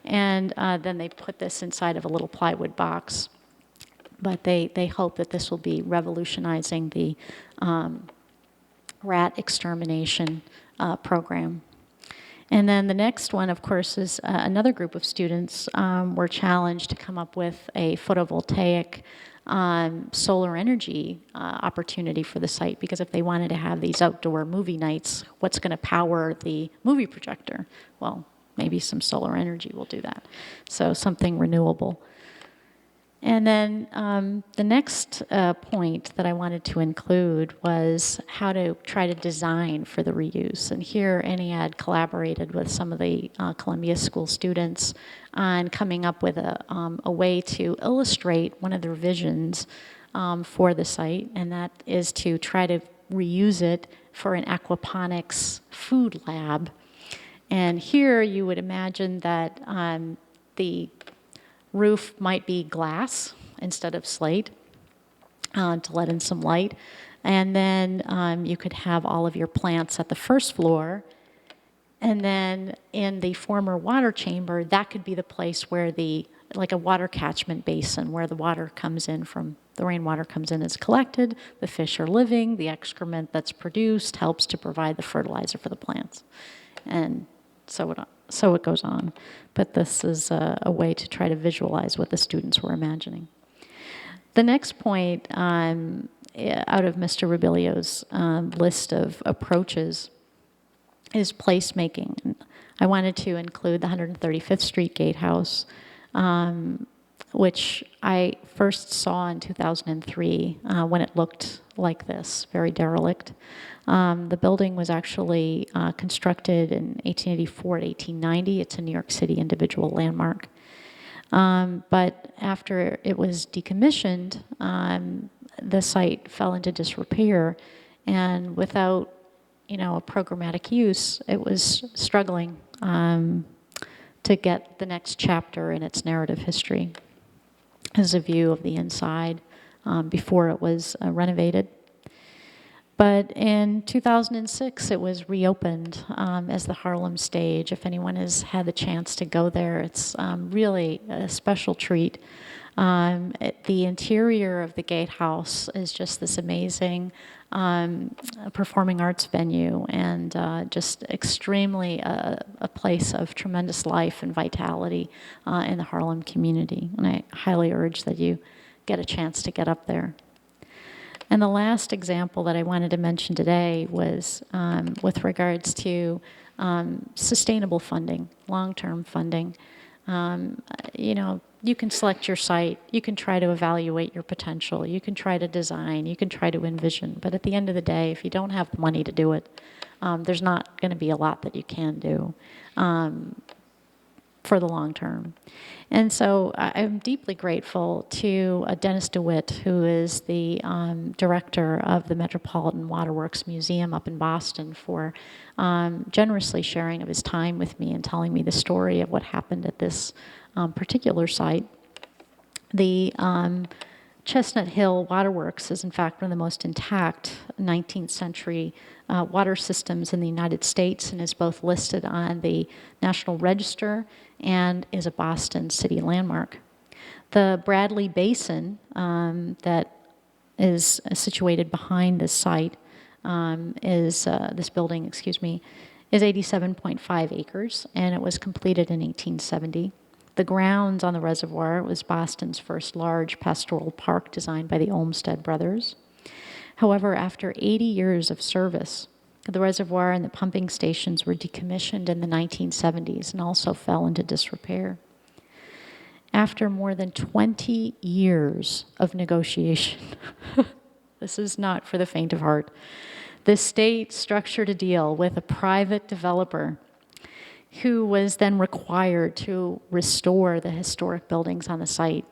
And then they put this inside of a little plywood box. But they hope that this will be revolutionizing the rat extermination program. And then the next one, of course, is another group of students were challenged to come up with a photovoltaic solar energy opportunity for the site, because if they wanted to have these outdoor movie nights, what's going to power the movie projector? Well, maybe some solar energy will do that. So something renewable. And then the next point that I wanted to include was how to try to design for the reuse. And here Ennead collaborated with some of the Columbia School students on coming up with a way to illustrate one of their visions for the site, and that is to try to reuse it for an aquaponics food lab. And here you would imagine that the roof might be glass instead of slate to let in some light. And then you could have all of your plants at the first floor. And then in the former water chamber, that could be the place where like a water catchment basin where the water comes in the rainwater comes in, is collected, the fish are living, the excrement that's produced helps to provide the fertilizer for the plants. And so it goes on. But this is a way to try to visualize what the students were imagining. The next point out of Mr. Rabilio's list of approaches is placemaking. And I wanted to include the 135th Street Gatehouse, which I first saw in 2003 when it looked like this, very derelict. The building was actually constructed in 1884 to 1890. It's a New York City individual landmark. But after it was decommissioned, the site fell into disrepair, and without, a programmatic use, it was struggling to get the next chapter in its narrative history. As a view of the inside before it was renovated. But in 2006, it was reopened as the Harlem Stage. If anyone has had the chance to go there, it's really a special treat. The interior of the Gatehouse is just this amazing performing arts venue, and just extremely a place of tremendous life and vitality in the Harlem community. And I highly urge that you get a chance to get up there. And the last example that I wanted to mention today was with regards to sustainable funding, long-term funding. You can select your site, you can try to evaluate your potential, you can try to design, you can try to envision, but at the end of the day, if you don't have the money to do it, there's not going to be a lot that you can do for the long term. And so I'm deeply grateful to Dennis DeWitt, who is the director of the Metropolitan Waterworks Museum up in Boston, for generously sharing of his time with me and telling me the story of what happened at this particular site. The Chestnut Hill Waterworks is in fact one of the most intact 19th century water systems in the United States, and is both listed on the National Register and is a Boston city landmark. The Bradley Basin that is situated behind this site this building, is 87.5 acres, and it was completed in 1870. The grounds on the reservoir was Boston's first large pastoral park designed by the Olmsted brothers. However, after 80 years of service, the reservoir and the pumping stations were decommissioned in the 1970s and also fell into disrepair. After more than 20 years of negotiation, this is not for the faint of heart, the state structured a deal with a private developer who was then required to restore the historic buildings on the site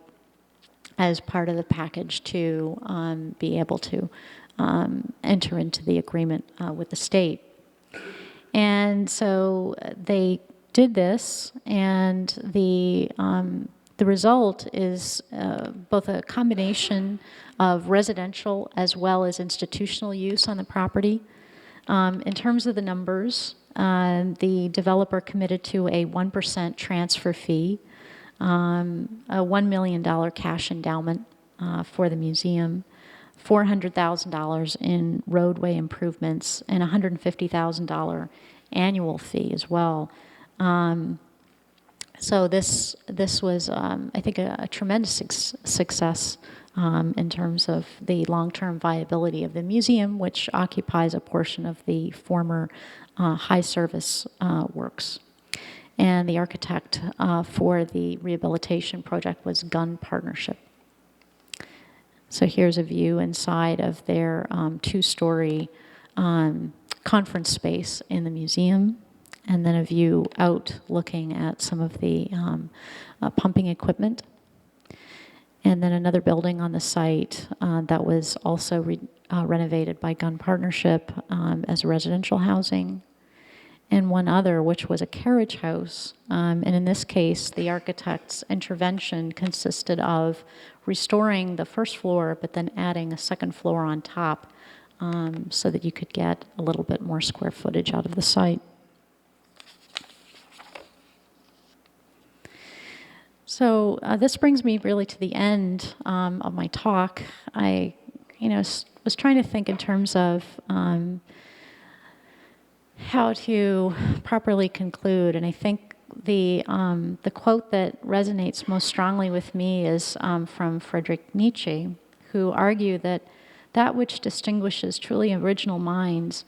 as part of the package to be able to enter into the agreement with the state. And so they did this, and the result is both a combination of residential as well as institutional use on the property. In terms of the numbers, the developer committed to a 1% transfer fee, a $1 million cash endowment for the museum, $400,000 in roadway improvements, and a $150,000 annual fee as well. So this was, I think, a tremendous success in terms of the long-term viability of the museum, which occupies a portion of the former high-service works. And the architect for the rehabilitation project was Gunn Partnership. So here's a view inside of their two-story conference space in the museum, and then a view out looking at some of the pumping equipment. And then another building on the site that was also renovated by Gunn Partnership as residential housing. And one other, which was a carriage house. And in this case, the architect's intervention consisted of restoring the first floor, but then adding a second floor on top so that you could get a little bit more square footage out of the site. So this brings me really to the end of my talk. I, was trying to think in terms of how to properly conclude, and I think the quote that resonates most strongly with me is from Friedrich Nietzsche, who argued that which distinguishes truly original minds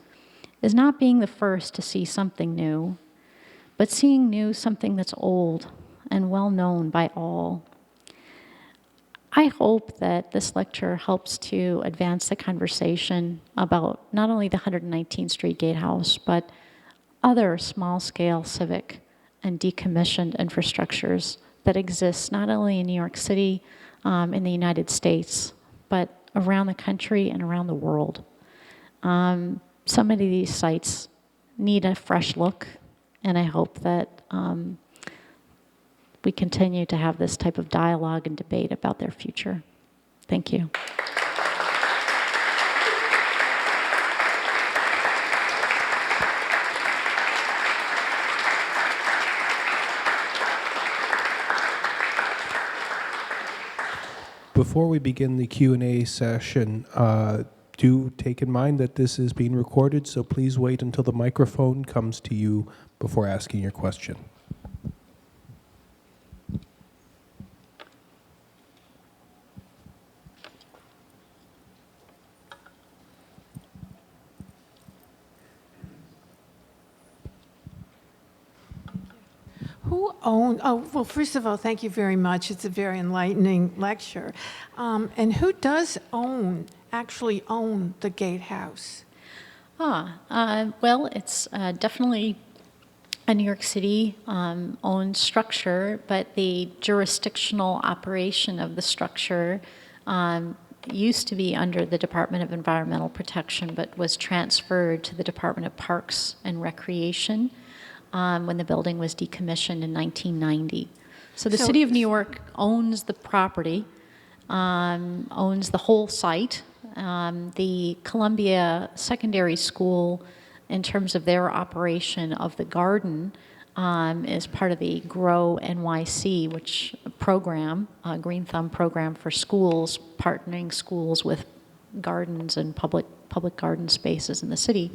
is not being the first to see something new, but seeing new something that's old and well known by all. I hope that this lecture helps to advance the conversation about not only the 119th Street Gatehouse, but other small-scale civic and decommissioned infrastructures that exist not only in New York City, in the United States, but around the country and around the world. So many of these sites need a fresh look, and I hope that we continue to have this type of dialogue and debate about their future. Thank you. Before we begin the Q&A session, do take in mind that this is being recorded, so please wait until the microphone comes to you before asking your question. Well, first of all, thank you very much. It's a very enlightening lecture. And who does actually own the Gatehouse? Well, it's definitely a New York City owned structure, but the jurisdictional operation of the structure used to be under the Department of Environmental Protection, but was transferred to the Department of Parks and Recreation when the building was decommissioned in 1990. So the City of New York owns the property, owns the whole site. The Columbia Secondary School, in terms of their operation of the garden, is part of the Grow NYC, which program, Green Thumb program for schools, partnering schools with gardens and public garden spaces in the city.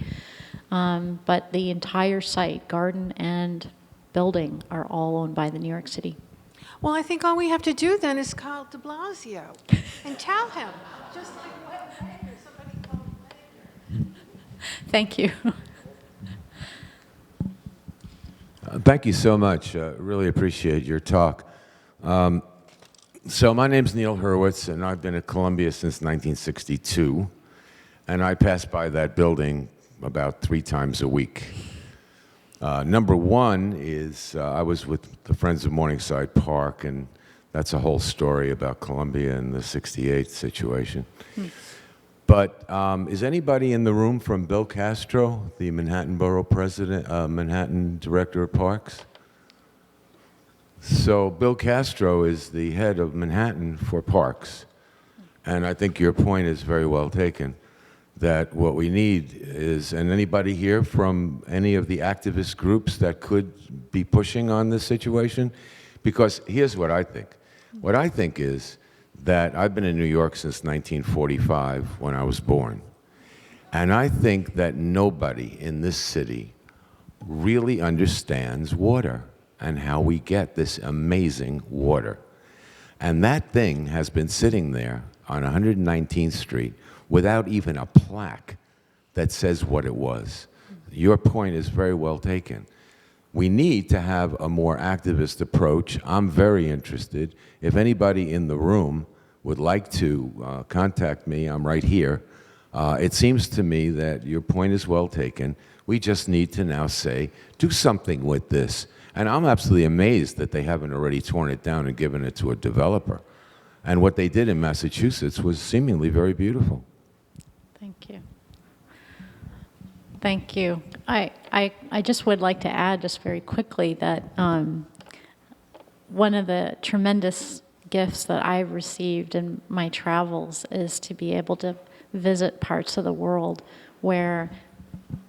But the entire site, garden and building, are all owned by the New York City. Well, I think all we have to do then is call de Blasio and tell him, just like somebody called Mayor. Thank you. Thank you so much. Really appreciate your talk. So my name's Neil Hurwitz, and I've been at Columbia since 1962. And I pass by that building about 3 times a week. Number one is I was with the Friends of Morningside Park, and that's a whole story about Columbia and the 68 situation. But is anybody in the room from Bill Castro, the Manhattan Borough President, Manhattan Director of Parks? So Bill Castro is the head of Manhattan for Parks. And I think your point is very well taken, that what we need is, and anybody here from any of the activist groups that could be pushing on this situation? Because here's what I think. What I think is that I've been in New York since 1945 when I was born. And I think that nobody in this city really understands water and how we get this amazing water. And that thing has been sitting there on 119th Street without even a plaque that says what it was. Your point is very well taken. We need to have a more activist approach. I'm very interested. If anybody in the room would like to contact me, I'm right here. It seems to me that your point is well taken. We just need to now say, do something with this. And I'm absolutely amazed that they haven't already torn it down and given it to a developer. And what they did in Massachusetts was seemingly very beautiful. Thank you. Thank you. I just would like to add just very quickly that one of the tremendous gifts that I've received in my travels is to be able to visit parts of the world where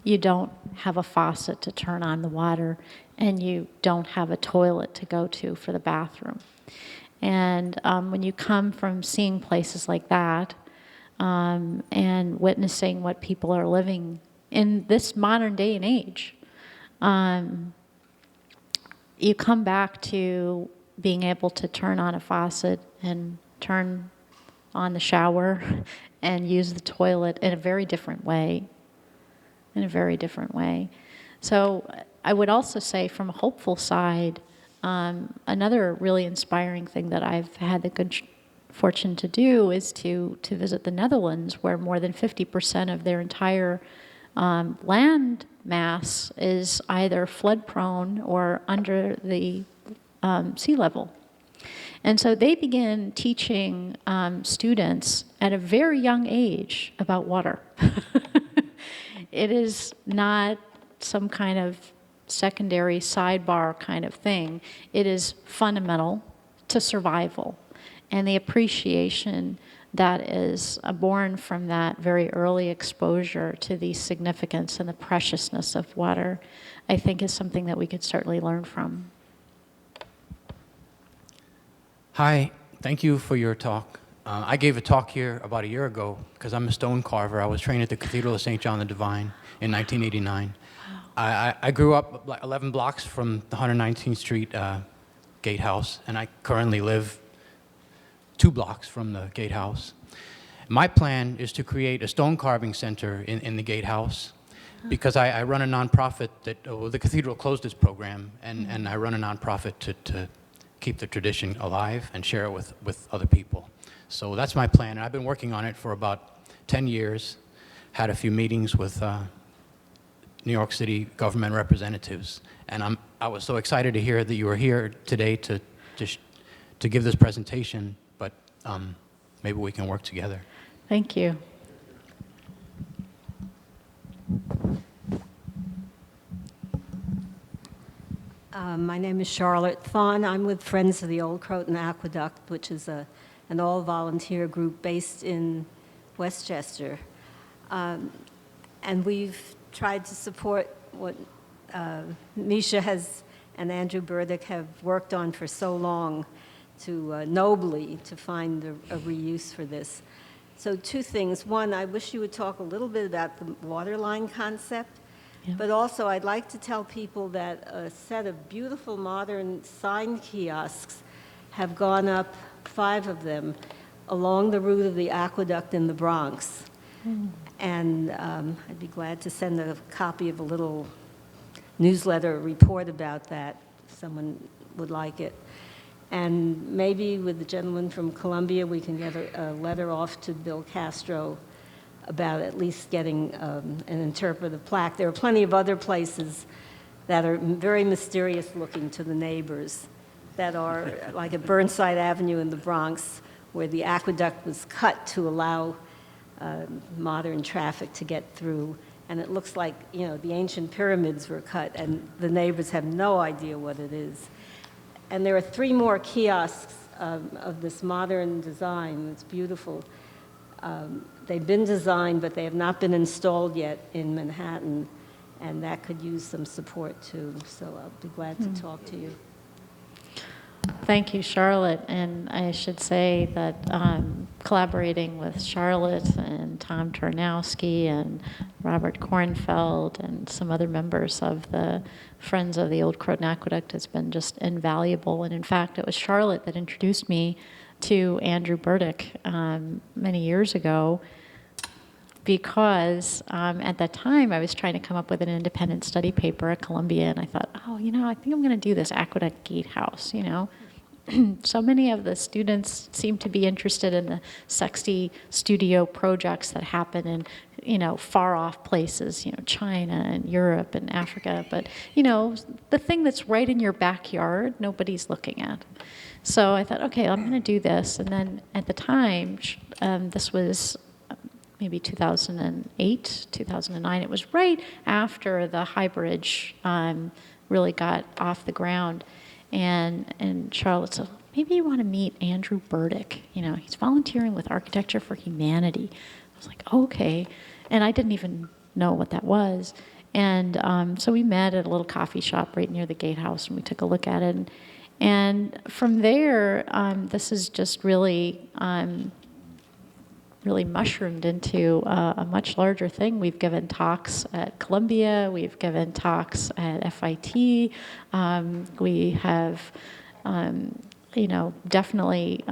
you don't have a faucet to turn on the water and you don't have a toilet to go to for the bathroom. And when you come from seeing places like that and witnessing what people are living in this modern day and age, you come back to being able to turn on a faucet and turn on the shower and use the toilet in a very different way. in a very different way. So I would also say from a hopeful side, another really inspiring thing that I've had the good fortune to do is to visit the Netherlands, where more than 50% of their entire land mass is either flood prone or under the sea level. And so they begin teaching students at a very young age about water. It is not some kind of secondary sidebar kind of thing. It is fundamental to survival. And the appreciation that is born from that very early exposure to the significance and the preciousness of water, I think is something that we could certainly learn from. Hi, thank you for your talk. I gave a talk here about a year ago because I'm a stone carver. I was trained at the Cathedral of St. John the Divine in 1989. I grew up like 11 blocks from the 119th Street Gatehouse, and I currently live 2 blocks from the Gatehouse. My plan is to create a stone carving center in the Gatehouse because I run a nonprofit that, the Cathedral closed its program, and I run a nonprofit to keep the tradition alive and share it with other people. So that's my plan, and I've been working on it for about 10 years, had a few meetings with New York City government representatives, and I was so excited to hear that you were here today to give this presentation, but maybe we can work together. Thank you. My name is Charlotte Thon. I'm with Friends of the Old Croton Aqueduct, which is an all-volunteer group based in Westchester. And we've tried to support what Meisha and Andrew Burdick have worked on for so long to nobly to find a reuse for this. So 2 things. One, I wish you would talk a little bit about the waterline concept. Yeah. But also, I'd like to tell people that a set of beautiful modern sign kiosks have gone up, 5 of them, along the route of the aqueduct in the Bronx. And I'd be glad to send a copy of a little newsletter report about that, if someone would like it. And maybe with the gentleman from Columbia, we can get a letter off to Bill Castro about at least getting an interpretive plaque. There are plenty of other places that are very mysterious looking to the neighbors, that are like at Burnside Avenue in the Bronx, where the aqueduct was cut to allow modern traffic to get through. And it looks like, you know, the ancient pyramids were cut, and the neighbors have no idea what it is. And there are 3 more kiosks of this modern design. It's beautiful. They've been designed, but they have not been installed yet in Manhattan, and that could use some support too. So I'll be glad to talk to you. Thank you, Charlotte. And I should say that collaborating with Charlotte and Tom Tarnowski and Robert Kornfeld and some other members of the Friends of the Old Croton Aqueduct has been just invaluable. And in fact, it was Charlotte that introduced me to Andrew Burdick many years ago, because at that time I was trying to come up with an independent study paper at Columbia, and I thought, oh, you know, I think I'm going to do this Aqueduct Gatehouse, you know. So many of the students seem to be interested in the sexy studio projects that happen in, you know, far off places, you know, China and Europe and Africa, but, you know, the thing that's right in your backyard, nobody's looking at. So I thought, okay, I'm going to do this. And then at the time, this was maybe 2008, 2009. It was right after the High Bridge really got off the ground. And Charlotte said, maybe you want to meet Andrew Burdick. You know, he's volunteering with Architecture for Humanity. I was like, okay. And I didn't even know what that was. And so we met at a little coffee shop right near the Gatehouse, and we took a look at it. And from there, this is just really, really mushroomed into a much larger thing. We've given talks at Columbia. We've given talks at FIT. We have, you know, definitely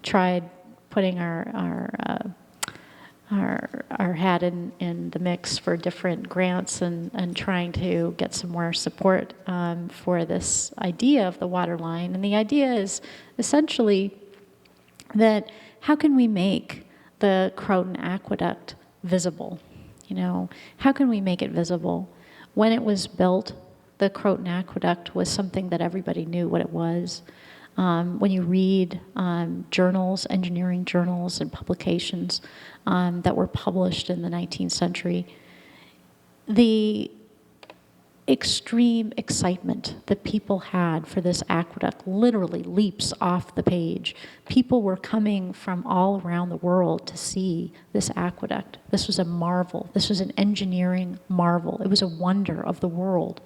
tried putting our our hat in the mix for different grants and trying to get some more support for this idea of the water line. And the idea is essentially that how can we make the Croton Aqueduct visible? You know, how can we make it visible? When it was built, the Croton Aqueduct was something that everybody knew what it was. When you read journals, engineering journals and publications that were published in the 19th century, the extreme excitement that people had for this aqueduct literally leaps off the page. People were coming from all around the world to see this aqueduct. This was a marvel. This was an engineering marvel. It was a wonder of the world.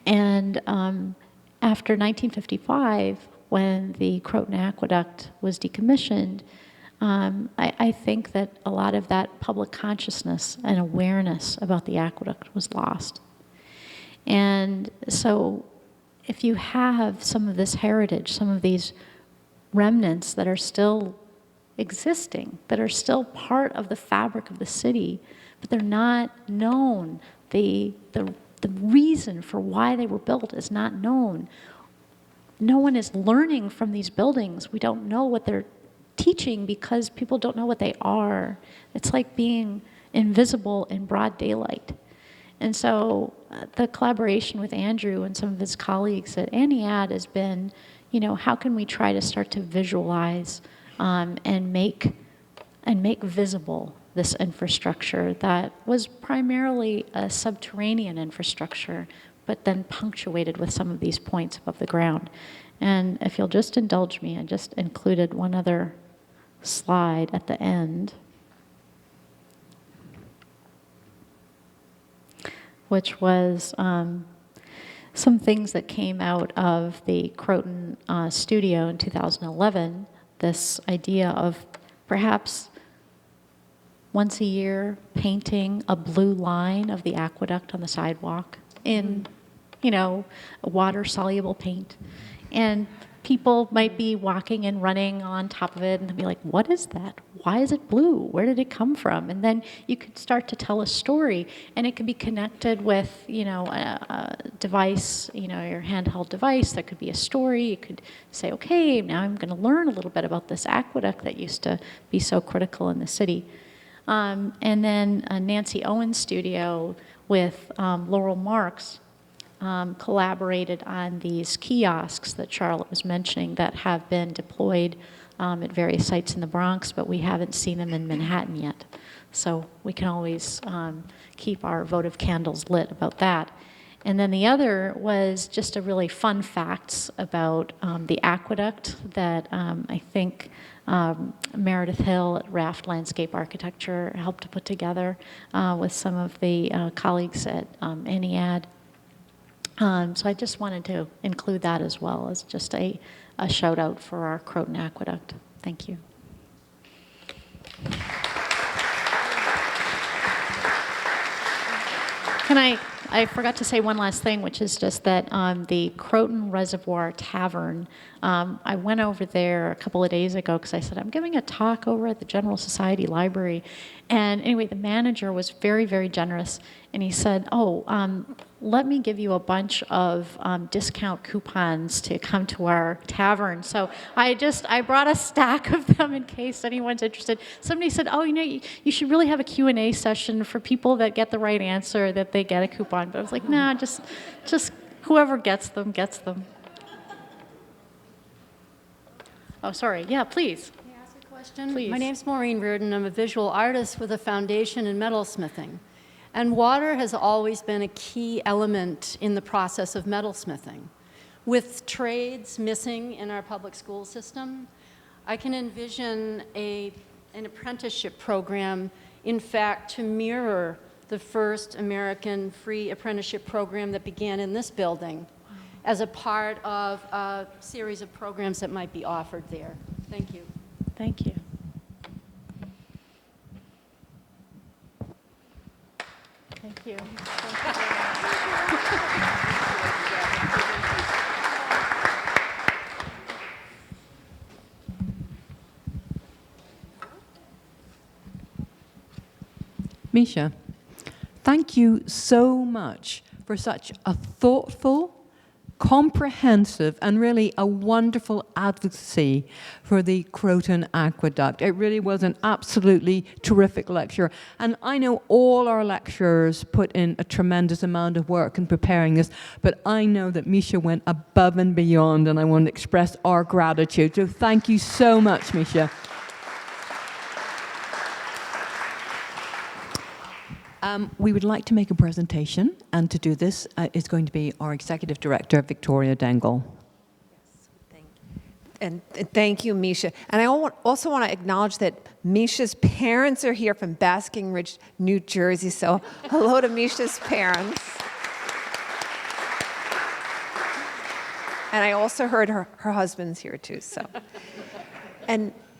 And after 1955, when the Croton Aqueduct was decommissioned, I think that a lot of that public consciousness and awareness about the aqueduct was lost. And so if you have some of this heritage, some of these remnants that are still existing, that are still part of the fabric of the city, but they're not known, the reason for why they were built is not known. No one is learning from these buildings. We don't know what they're teaching because people don't know what they are. It's like being invisible in broad daylight. And so the collaboration with Andrew and some of his colleagues at Ennead has been, you know, how can we try to start to visualize and make visible this infrastructure that was primarily a subterranean infrastructure, but then punctuated with some of these points above the ground. And if you'll just indulge me, I just included one other slide at the end, which was some things that came out of the Croton studio in 2011, this idea of perhaps once a year painting a blue line of the aqueduct on the sidewalk in, you know, a water-soluble paint. And people might be walking and running on top of it and they'll be like, what is that? Why is it blue? Where did it come from? And then you could start to tell a story, and it could be connected with, you know, a device, you know, your handheld device. That could be a story. You could say, okay, now I'm going to learn a little bit about this aqueduct that used to be so critical in the city. And then Nancy Owen's studio with Laurel Marks collaborated on these kiosks that Charlotte was mentioning that have been deployed at various sites in the Bronx, but we haven't seen them in Manhattan yet. So we can always keep our votive candles lit about that. And then the other was just a really fun facts about the aqueduct that I think Meredith Hill at Raft Landscape Architecture helped to put together with some of the colleagues at Ennead. So I just wanted to include that as well as just a shout out for our Croton Aqueduct. Thank you. I forgot to say one last thing, which is just that the Croton Reservoir Tavern, I went over there a couple of days ago because I said, I'm giving a talk over at the General Society Library. And anyway, the manager was very, very generous. And he said, let me give you a bunch of discount coupons to come to our tavern. So I brought a stack of them in case anyone's interested. Somebody said, you know, you should really have a Q&A session for people that get the right answer, that they get a coupon. But I was like, nah, just whoever gets them, gets them. Oh, sorry. Yeah, please. Can I ask a question? Please. My name's Maureen Reardon. I'm a visual artist with a foundation in metalsmithing. And water has always been a key element in the process of metalsmithing. With trades missing in our public school system, I can envision an apprenticeship program, in fact, to mirror the first American free apprenticeship program that began in this building as a part of a series of programs that might be offered there. Thank you. Thank you. Thank you. Meisha, thank you so much for such a thoughtful, comprehensive, and really a wonderful advocacy for the Croton Aqueduct. It really was an absolutely terrific lecture. And I know all our lecturers put in a tremendous amount of work in preparing this, but I know that Meisha went above and beyond, and I want to express our gratitude. So thank you so much, Meisha. We would like to make a presentation, and to do this is going to be our Executive Director, Victoria Dangle. And thank you, Meisha. And I also want to acknowledge that Meisha's parents are here from Basking Ridge, New Jersey. So hello to Meisha's parents. And I also heard her husband's here too. So,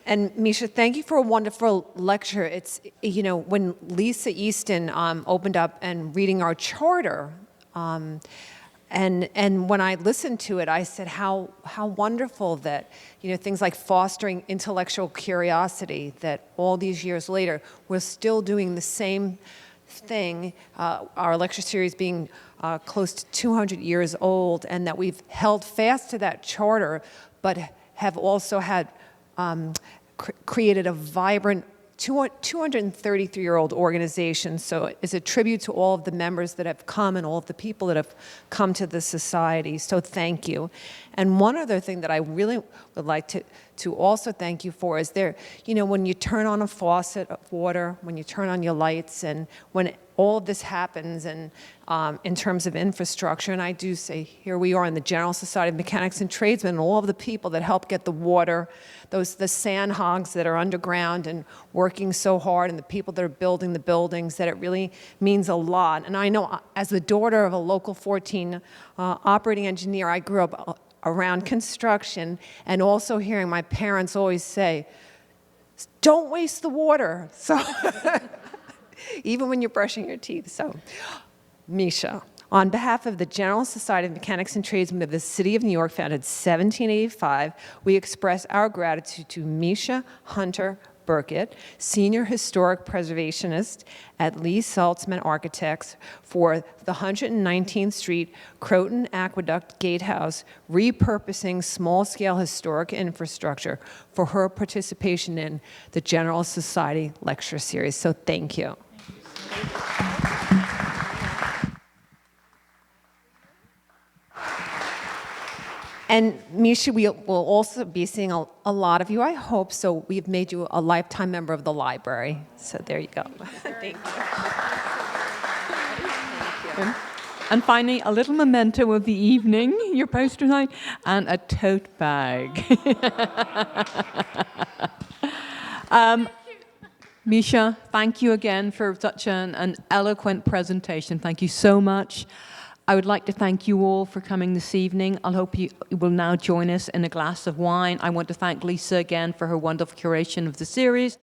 and Meisha, thank you for a wonderful lecture. It's, you know, when Lisa Easton opened up and reading our charter, and when I listened to it, I said how wonderful that, you know, things like fostering intellectual curiosity, that all these years later, we're still doing the same thing, our lecture series being close to 200 years old, and that we've held fast to that charter, but have also had created a vibrant 233-year-old organization. So it's a tribute to all of the members that have come and all of the people that have come to the society. So thank you. And one other thing that I really would like to also thank you for is there, you know, when you turn on a faucet of water, when you turn on your lights, and when all of this happens, and in terms of infrastructure, and I do say here we are in the General Society of Mechanics and Tradesmen, and all of the people that help get the water, the sand hogs that are underground and working so hard, and the people that are building the buildings, that it really means a lot. And I know as the daughter of a local 14 operating engineer, I grew up around construction, and also hearing my parents always say, don't waste the water. So even when you're brushing your teeth. So, Meisha, on behalf of the General Society of Mechanics and Tradesmen of the City of New York, founded 1785, we express our gratitude to Meisha Hunter Burkett, Senior Historic Preservationist at Lee Saltzman Architects, for the 119th Street Croton Aqueduct Gatehouse, repurposing small-scale historic infrastructure, for her participation in the General Society Lecture Series. So thank you. And Meisha, we will also be seeing a lot of you, I hope, so we've made you a lifetime member of the library. So there you go. Thank you. And finally, a little memento of the evening, your poster sign, and a tote bag. Meisha, thank you again for such an eloquent presentation. Thank you so much. I would like to thank you all for coming this evening. I hope you will now join us in a glass of wine. I want to thank Lisa again for her wonderful curation of the series.